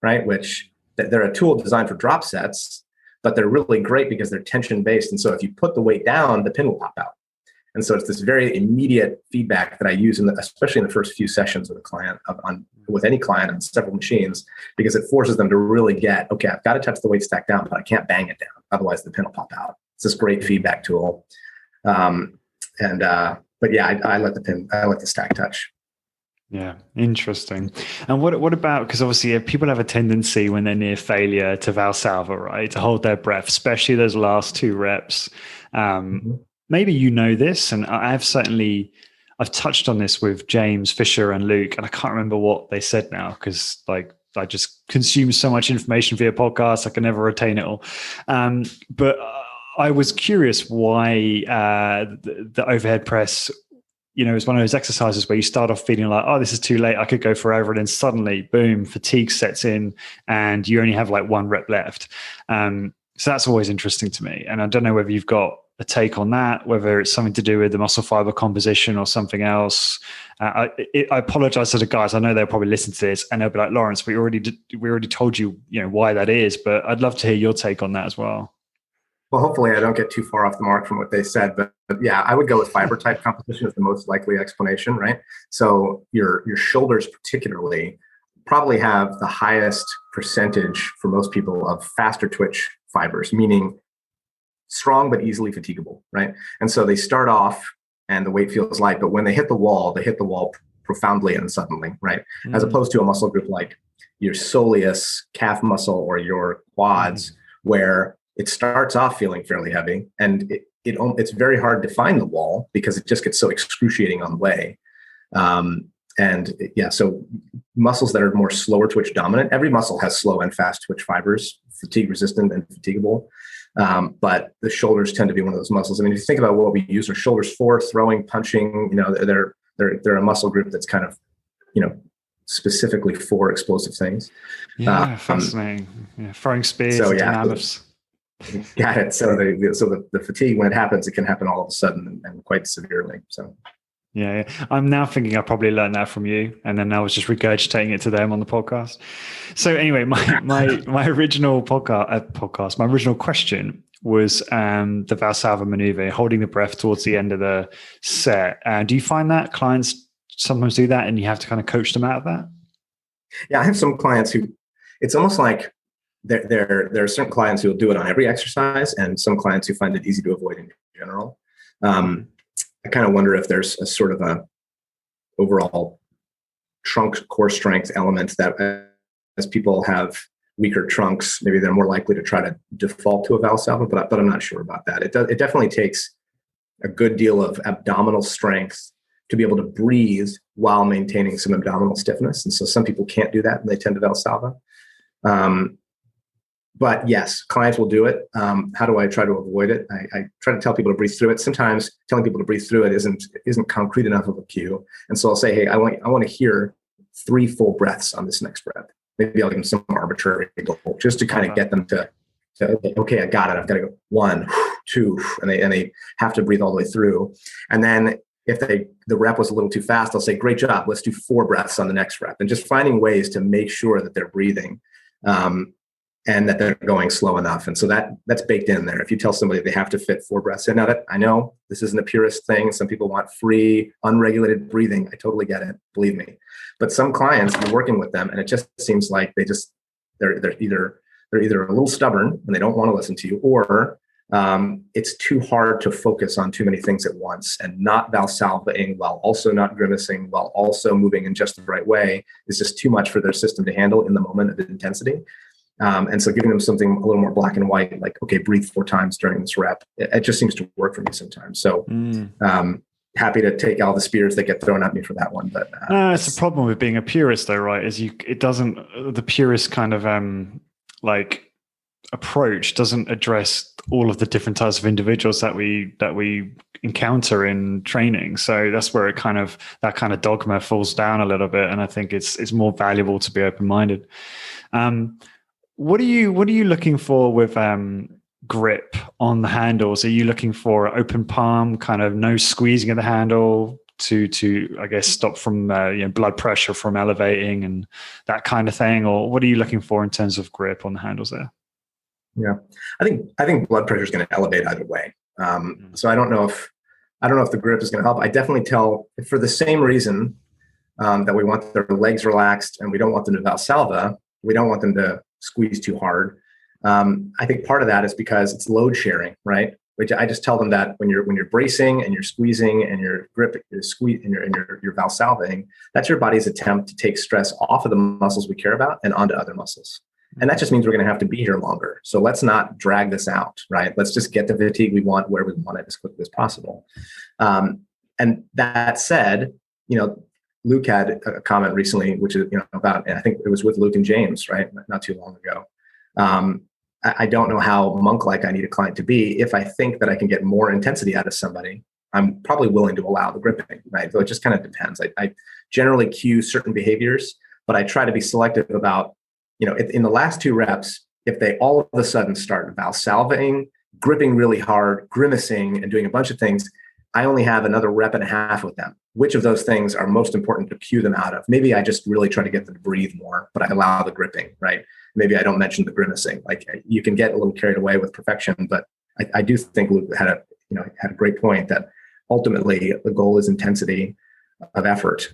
right? Which they're a tool designed for drop sets. But they're really great because they're tension-based. And so if you put the weight down, the pin will pop out. And so it's this very immediate feedback that I use, especially in the first few sessions with a client, with any client on several machines, because it forces them to really get, okay, I've got to touch the weight stack down, but I can't bang it down. Otherwise, the pin will pop out. It's this great feedback tool. But yeah, I let the stack touch. Yeah, interesting. And what about, because obviously people have a tendency when they're near failure to Valsalva, right, to hold their breath, especially those last two reps. maybe this, and I've touched on this with James, Fisher, and Luke, and I can't remember what they said now because I just consume so much information via podcasts, I can never retain it all. But I was curious why the overhead press, it's one of those exercises where you start off feeling like, oh, this is too late, I could go forever. And then suddenly, boom, fatigue sets in and you only have like one rep left. So that's always interesting to me. And I don't know whether you've got a take on that, whether it's something to do with the muscle fiber composition or something else. I apologize to the guys. I know they'll probably listen to this and they'll be like, Lawrence, we already told you, why that is, but I'd love to hear your take on that as well. Well, hopefully I don't get too far off the mark from what they said, but yeah, I would go with fiber type composition as the most likely explanation, right? So your shoulders particularly probably have the highest percentage for most people of faster twitch fibers, meaning strong but easily fatigable, right? And so they start off and the weight feels light, but when they hit the wall profoundly and suddenly, right? As opposed to a muscle group like your soleus calf muscle or your quads, where it starts off feeling fairly heavy and it's very hard to find the wall because it just gets so excruciating on the way. So muscles that are more slower twitch dominant, every muscle has slow and fast twitch fibers, fatigue resistant and fatigable. But the shoulders tend to be one of those muscles. I mean, if you think about what we use our shoulders for, throwing, punching, they're a muscle group that's kind of, specifically for explosive things. Yeah, fascinating. Throwing spears into mammoths. Got it. So the fatigue, when it happens, it can happen all of a sudden and quite severely. So. Yeah, I'm now thinking I probably learned that from you, and then I was just regurgitating it to them on the podcast. So anyway, my original podcast, my original question was the Valsalva maneuver, holding the breath towards the end of the set. Do you find that clients sometimes do that, and you have to kind of coach them out of that? Yeah, I have some clients who, it's almost like there are certain clients who will do it on every exercise, and some clients who find it easy to avoid in general. I kind of wonder if there's a sort of a overall trunk core strength element that as people have weaker trunks, maybe they're more likely to try to default to a Valsalva, but I'm not sure about that. It definitely takes a good deal of abdominal strength to be able to breathe while maintaining some abdominal stiffness. And so some people can't do that and they tend to Valsalva. But yes, clients will do it. How do I try to avoid it? I try to tell people to breathe through it. Sometimes telling people to breathe through it isn't concrete enough of a cue. And so I'll say, hey, I want to hear 3 full breaths on this next breath. Maybe I'll give them some arbitrary goal just to kind of get them to okay, I got it. I've got to go 1, 2, and they have to breathe all the way through. And then if the rep was a little too fast, I'll say, great job. Let's do 4 breaths on the next rep, and just finding ways to make sure that they're breathing. And that they're going slow enough. And so that's baked in there. If you tell somebody they have to fit 4 breaths in, now that I know this isn't a purist thing. Some people want free, unregulated breathing. I totally get it, believe me. But some clients, you're working with them and it just seems like they're either a little stubborn and they don't want to listen to you, or it's too hard to focus on too many things at once, and not Valsalvaing while also not grimacing, while also moving in just the right way is just too much for their system to handle in the moment of intensity. And so giving them something a little more black and white, like, okay, breathe 4 times during this rep, it just seems to work for me sometimes. So happy to take all the spears that get thrown at me for that one. But it's the problem with being a purist though, right? The purist kind of approach doesn't address all of the different types of individuals that we encounter in training. So that's where that kind of dogma falls down a little bit. And I think it's more valuable to be open-minded. What are you looking for with grip on the handles? Are you looking for open palm, kind of no squeezing of the handle to I guess stop from blood pressure from elevating and that kind of thing? Or what are you looking for in terms of grip on the handles there? Yeah, I think blood pressure is going to elevate either way. So I don't know if the grip is going to help. I definitely tell, for the same reason that we want their legs relaxed and we don't want them to Valsalva, we don't want them to squeeze too hard. I think part of that is because it's load sharing, right? Which I just tell them that when you're bracing and you're squeezing and your grip is squeeze and you're Valsalvaing, that's your body's attempt to take stress off of the muscles we care about and onto other muscles. And that just means we're going to have to be here longer. So let's not drag this out, right? Let's just get the fatigue we want where we want it as quickly as possible. And that said, Luke had a comment recently, which is, about, and I think it was with Luke and James, right? Not too long ago. I don't know how monk-like I need a client to be. If I think that I can get more intensity out of somebody, I'm probably willing to allow the gripping, right? So it just kind of depends. I generally cue certain behaviors, but I try to be selective about, in the last 2 reps, if they all of a sudden start Valsalvaing, gripping really hard, grimacing, and doing a bunch of things, I only have another rep and a half with them. Which of those things are most important to cue them out of? Maybe I just really try to get them to breathe more, but I allow the gripping, right? Maybe I don't mention the grimacing. Like, you can get a little carried away with perfection, but I do think Luke had a great point that ultimately the goal is intensity of effort,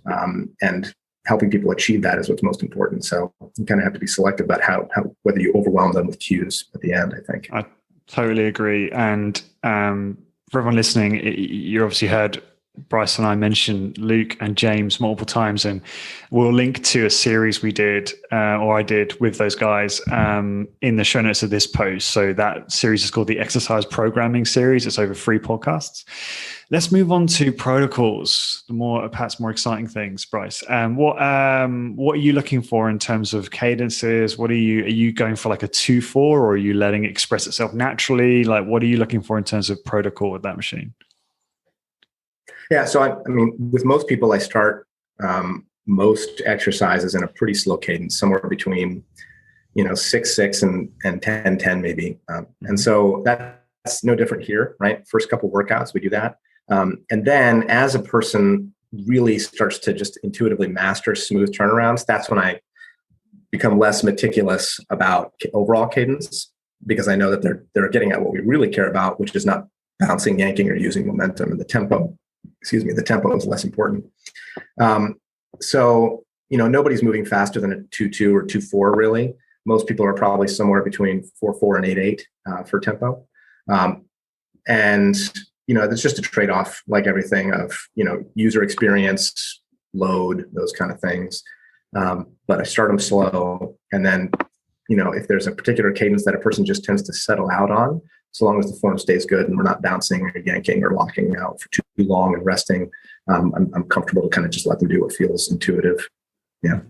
and helping people achieve that is what's most important. So you kind of have to be selective about how whether you overwhelm them with cues at the end, I think. I totally agree. And for everyone listening, you obviously heard Bryce and I mention Luke and James multiple times, and we'll link to a series we did, or I did with those guys, in the show notes of this post. So that series is called the Exercise Programming Series. It's over 3 podcasts. Let's move on to protocols, perhaps more exciting things, Bryce. What are you looking for in terms of cadences? Are you going for like a 2-4, or are you letting it express itself naturally? Like, what are you looking for in terms of protocol with that machine? Yeah, so I mean, with most people, I start most exercises in a pretty slow cadence, somewhere between 6-6 and 10-10 maybe. And so that's no different here, right? First couple workouts, we do that. And then as a person really starts to just intuitively master smooth turnarounds, that's when I become less meticulous about overall cadence, because I know that they're getting at what we really care about, which is not bouncing, yanking, or using momentum. And the tempo is less important. So, nobody's moving faster than a 2-2 or 2-4, really. Most people are probably somewhere between 4-4 and 8-8 for tempo. And it's just a trade-off, like everything, of, user experience, load, those kind of things. But I start them slow. And then, if there's a particular cadence that a person just tends to settle out on, so long as the form stays good and we're not bouncing or yanking or locking out for too long and resting, I'm comfortable to kind of just let them do what feels intuitive. Yeah.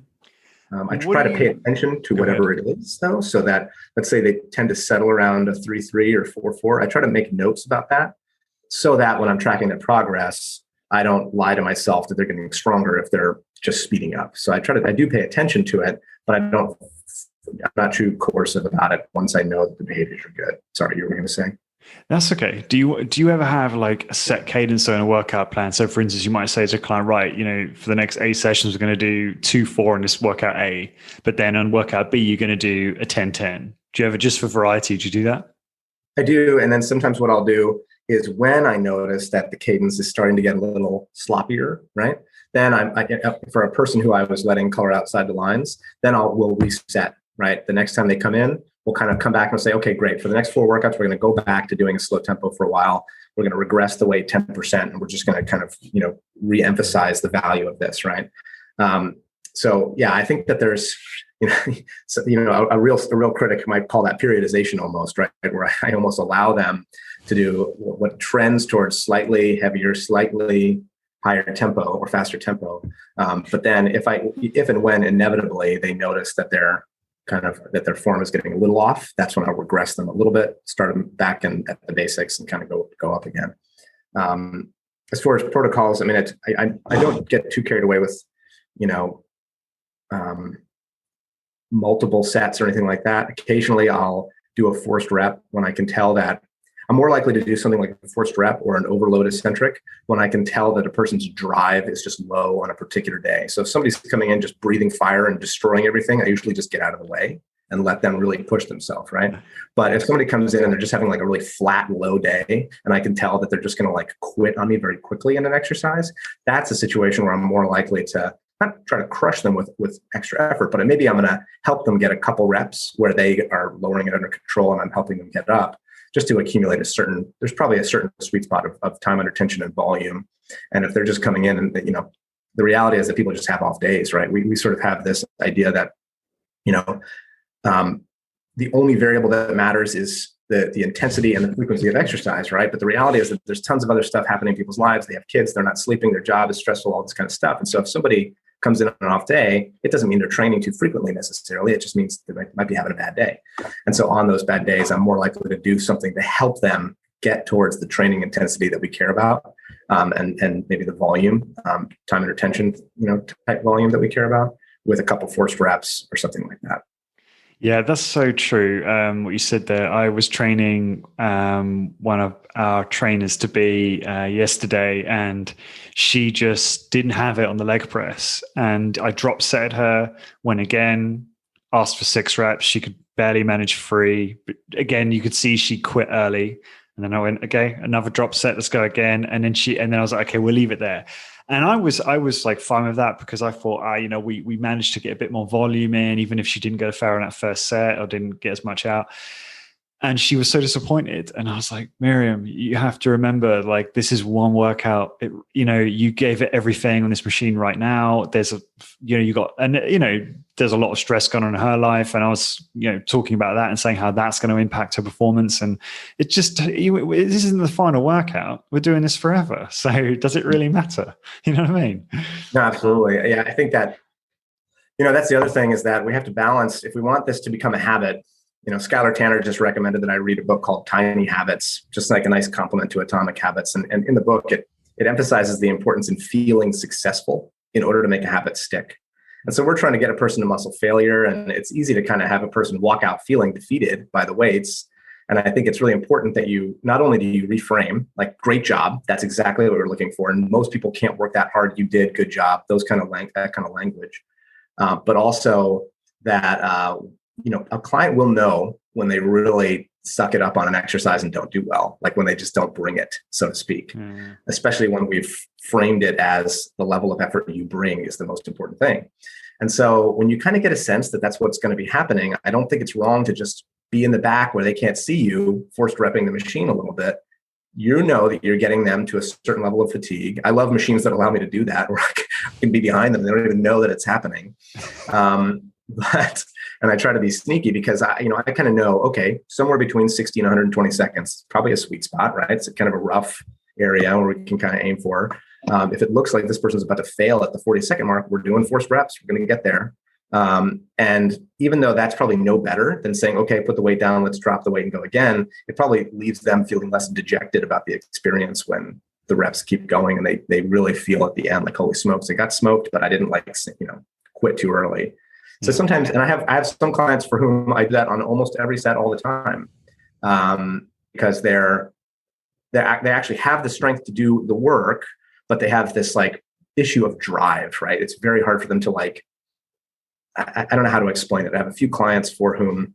I try to pay attention to whatever it is, though, so that, let's say they tend to settle around a 3-3 or 4-4. I try to make notes about that, so that when I'm tracking their progress, I don't lie to myself that they're getting stronger if they're just speeding up. So I do pay attention to it, but I'm not too coercive about it once I know that the behaviors are good. Sorry, you were going to say? That's okay. Do you ever have like a set cadence in a workout plan? So for instance, you might say to a client, right, for the next 8 sessions, we're going to do 2-4 in this workout A, but then on workout B, you're going to do a 10-10. Do you ever, just for variety, do you do that? I do. And then sometimes what I'll do is, when I notice that the cadence is starting to get a little sloppier, right? Then for a person who I was letting color outside the lines, then we'll reset, right? The next time they come in, we'll kind of come back and say, okay, great. For the next 4 workouts, we're going to go back to doing a slow tempo for a while. We're going to regress the weight 10%, and we're just going to kind of, re-emphasize the value of this, right? So yeah, I think that there's, a real critic might call that periodization almost, right? Where I almost allow them to do what trends towards slightly heavier, slightly higher tempo or faster tempo. But then if and when inevitably they notice that their form is getting a little off, that's when I'll regress them a little bit, start them back at the basics, and kind of go up again. As far as protocols, I mean, I don't get too carried away with, multiple sets or anything like that. Occasionally I'll do a forced rep when I can tell that I'm more likely to do something like a forced rep or an overload eccentric when I can tell that a person's drive is just low on a particular day. So if somebody's coming in just breathing fire and destroying everything, I usually just get out of the way and let them really push themselves, right? But if somebody comes in and they're just having like a really flat, low day, and I can tell that they're just going to like quit on me very quickly in an exercise, that's a situation where I'm more likely to not try to crush them with extra effort, but maybe I'm going to help them get a couple reps where they are lowering it under control and I'm helping them get up, just to accumulate there's probably a certain sweet spot of time under tension and volume. And if they're just coming in and, the reality is that people just have off days, right? We sort of have this idea that, the only variable that matters is the intensity and the frequency of exercise, right? But the reality is that there's tons of other stuff happening in people's lives. They have kids, they're not sleeping, their job is stressful, all this kind of stuff. And so if somebody comes in on an off day, it doesn't mean they're training too frequently necessarily. It just means they might be having a bad day. And so on those bad days, I'm more likely to do something to help them get towards the training intensity that we care about, and maybe the volume, time and retention, type volume that we care about, with a couple forced reps or something like that. Yeah, that's so true. What you said there. I was training one of our trainers to be yesterday, and she just didn't have it on the leg press. And I drop set her, went again, asked for 6 reps. She could barely manage 3. But again, you could see she quit early. And then I went, okay, another drop set, let's go again. And then I was like, okay, we'll leave it there. And I was like fine with that, because I thought, we managed to get a bit more volume in, even if she didn't go fair on that first set or didn't get as much out. And she was so disappointed. And I was like, Miriam, you have to remember, like, this is one workout. You gave it everything on this machine right now. There's there's a lot of stress going on in her life. And I was, talking about that and saying how that's going to impact her performance. And it just, this isn't the final workout. We're doing this forever. So does it really matter? You know what I mean? No, absolutely. Yeah. I think that, that's the other thing, is that we have to balance, if we want this to become a habit. Skylar Tanner just recommended that I read a book called Tiny Habits, just like a nice complement to Atomic Habits. And in the book, it emphasizes the importance in feeling successful in order to make a habit stick. And so we're trying to get a person to muscle failure. And it's easy to kind of have a person walk out feeling defeated by the weights. And I think it's really important that you, not only do you reframe, like, great job, that's exactly what we're looking for. And most people can't work that hard. You did, good job, that kind of language. But also that, a client will know when they really suck it up on an exercise and don't do well, like when they just don't bring it, so to speak, especially when we've framed it as the level of effort you bring is the most important thing. And so when you kind of get a sense that that's what's going to be happening, I don't think it's wrong to just be in the back where they can't see you, forced repping the machine a little bit. You know that you're getting them to a certain level of fatigue. I love machines that allow me to do that, where I can be behind them. They don't even know that it's happening. And I try to be sneaky, because I kind of know, okay, somewhere between 60 and 120 seconds, probably a sweet spot, right? It's kind of a rough area where we can kind of aim for. If it looks like this person's about to fail at the 40-second mark, we're doing forced reps. We're going to get there. And even though that's probably no better than saying, okay, put the weight down, let's drop the weight and go again, it probably leaves them feeling less dejected about the experience when the reps keep going and they really feel at the end like, holy smokes, I got smoked, but I didn't quit too early. So sometimes, and I have some clients for whom I do that on almost every set all the time, because they actually have the strength to do the work, but they have this like issue of drive, right? It's very hard for them to I don't know how to explain it. I have a few clients for whom,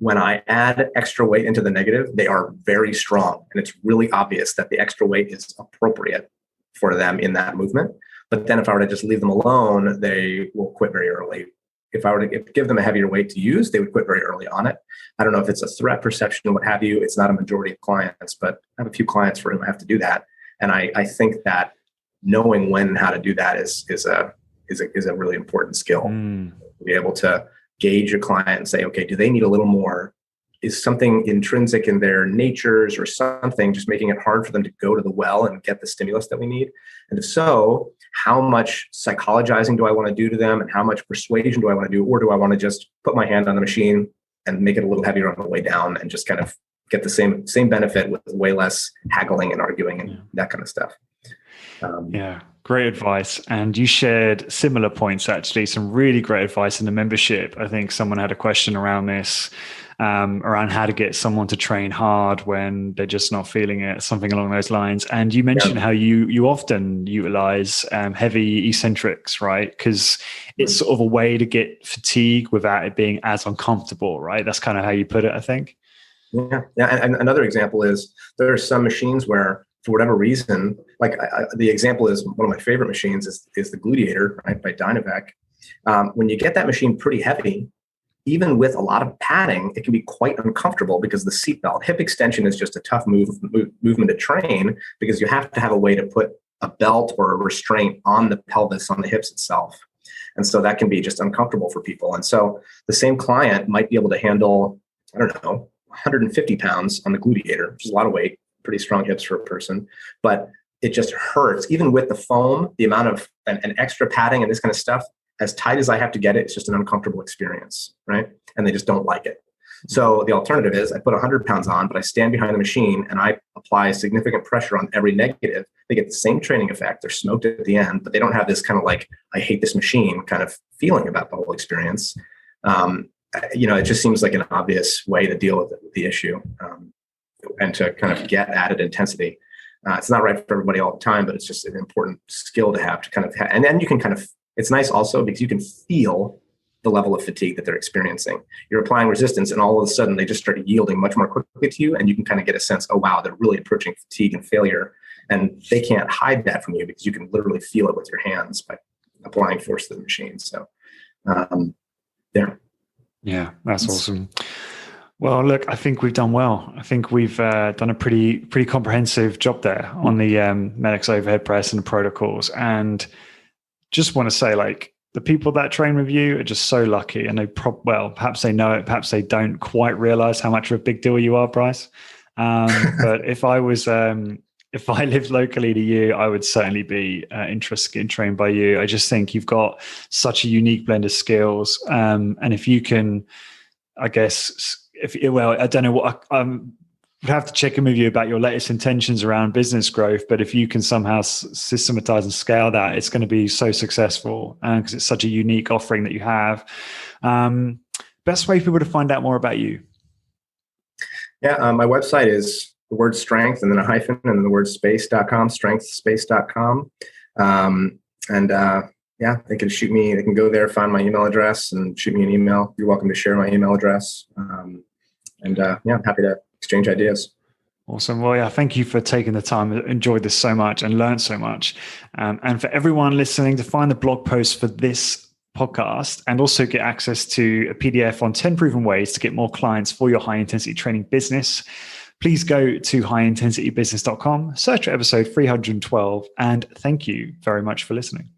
when I add extra weight into the negative, they are very strong, and it's really obvious that the extra weight is appropriate for them in that movement. But then if I were to just leave them alone, they will quit very early. If I were to give them a heavier weight to use, they would quit very early on it. I don't know if it's a threat perception or what have you. It's not a majority of clients, but I have a few clients for whom I have to do that. And I think that knowing when and how to do that is a really important skill. To be able to gauge your client and say, okay, do they need a little more? Is something intrinsic in their natures or something just making it hard for them to go to the well and get the stimulus that we need? And if so, how much psychologizing do I want to do to them, and how much persuasion do I want to do? Or do I want to just put my hand on the machine and make it a little heavier on the way down and just kind of get the same benefit with way less haggling and arguing and that kind of stuff? Great advice. And you shared similar points, actually, some really great advice in the membership. I think someone had a question around this, around how to get someone to train hard when they're just not feeling it, something along those lines. And you mentioned how you often utilize heavy eccentrics, right? Because it's sort of a way to get fatigue without it being as uncomfortable, right? That's kind of how you put it, I think. Yeah. And another example is there are some machines where, for whatever reason, like the example is one of my favorite machines is the Gluteator, right, by Dynavec. When you get that machine pretty heavy, even with a lot of padding, it can be quite uncomfortable because the seatbelt. Hip extension is just a tough movement to train, because you have to have a way to put a belt or a restraint on the pelvis, on the hips itself. And so that can be just uncomfortable for people. And so the same client might be able to handle, I don't know, 150 pounds on the gluteator, which is a lot of weight, pretty strong hips for a person, but it just hurts. Even with the foam, the amount of an extra padding and this kind of stuff, as tight as I have to get it, it's just an uncomfortable experience, right? And they just don't like it. So the alternative is I put 100 pounds on, but I stand behind the machine and I apply significant pressure on every negative. They get the same training effect. They're smoked at the end, but they don't have this kind of like, I hate this machine kind of feeling about the whole experience. It just seems like an obvious way to deal with the issue and to kind of get added intensity. It's not right for everybody all the time, but it's just an important skill to have and then you can kind of, it's nice also because you can feel the level of fatigue that they're experiencing. You're applying resistance and all of a sudden they just start yielding much more quickly to you. And you can kind of get a sense, oh, wow, they're really approaching fatigue and failure. And they can't hide that from you because you can literally feel it with your hands by applying force to the machine. So, Yeah, that's awesome. Well, look, I think we've done well. I think we've done a pretty comprehensive job there on the Medex overhead press and the protocols. And just want to say, like, the people that train with you are just so lucky, and perhaps they know it, perhaps they don't quite realize how much of a big deal you are, Bryce. But if I lived locally to you, I would certainly be interested in trained by you. I just think you've got such a unique blend of skills, and if you can, I guess, I don't know what would have to check in with you about your latest intentions around business growth, but if you can somehow systematize and scale that, it's going to be so successful because it's such a unique offering that you have. Best way for people to find out more about you? Yeah, my website is the word strength and then a hyphen and then the word space.com, strengthspace.com. They can shoot me, they can go there, find my email address and shoot me an email. You're welcome to share my email address. I'm happy to exchange ideas. Awesome. Well, yeah, thank you for taking the time. I enjoyed this so much and learned so much. And for everyone listening, to find the blog post for this podcast and also get access to a PDF on 10 proven ways to get more clients for your high intensity training business, please go to highintensitybusiness.com, search for episode 312, and thank you very much for listening.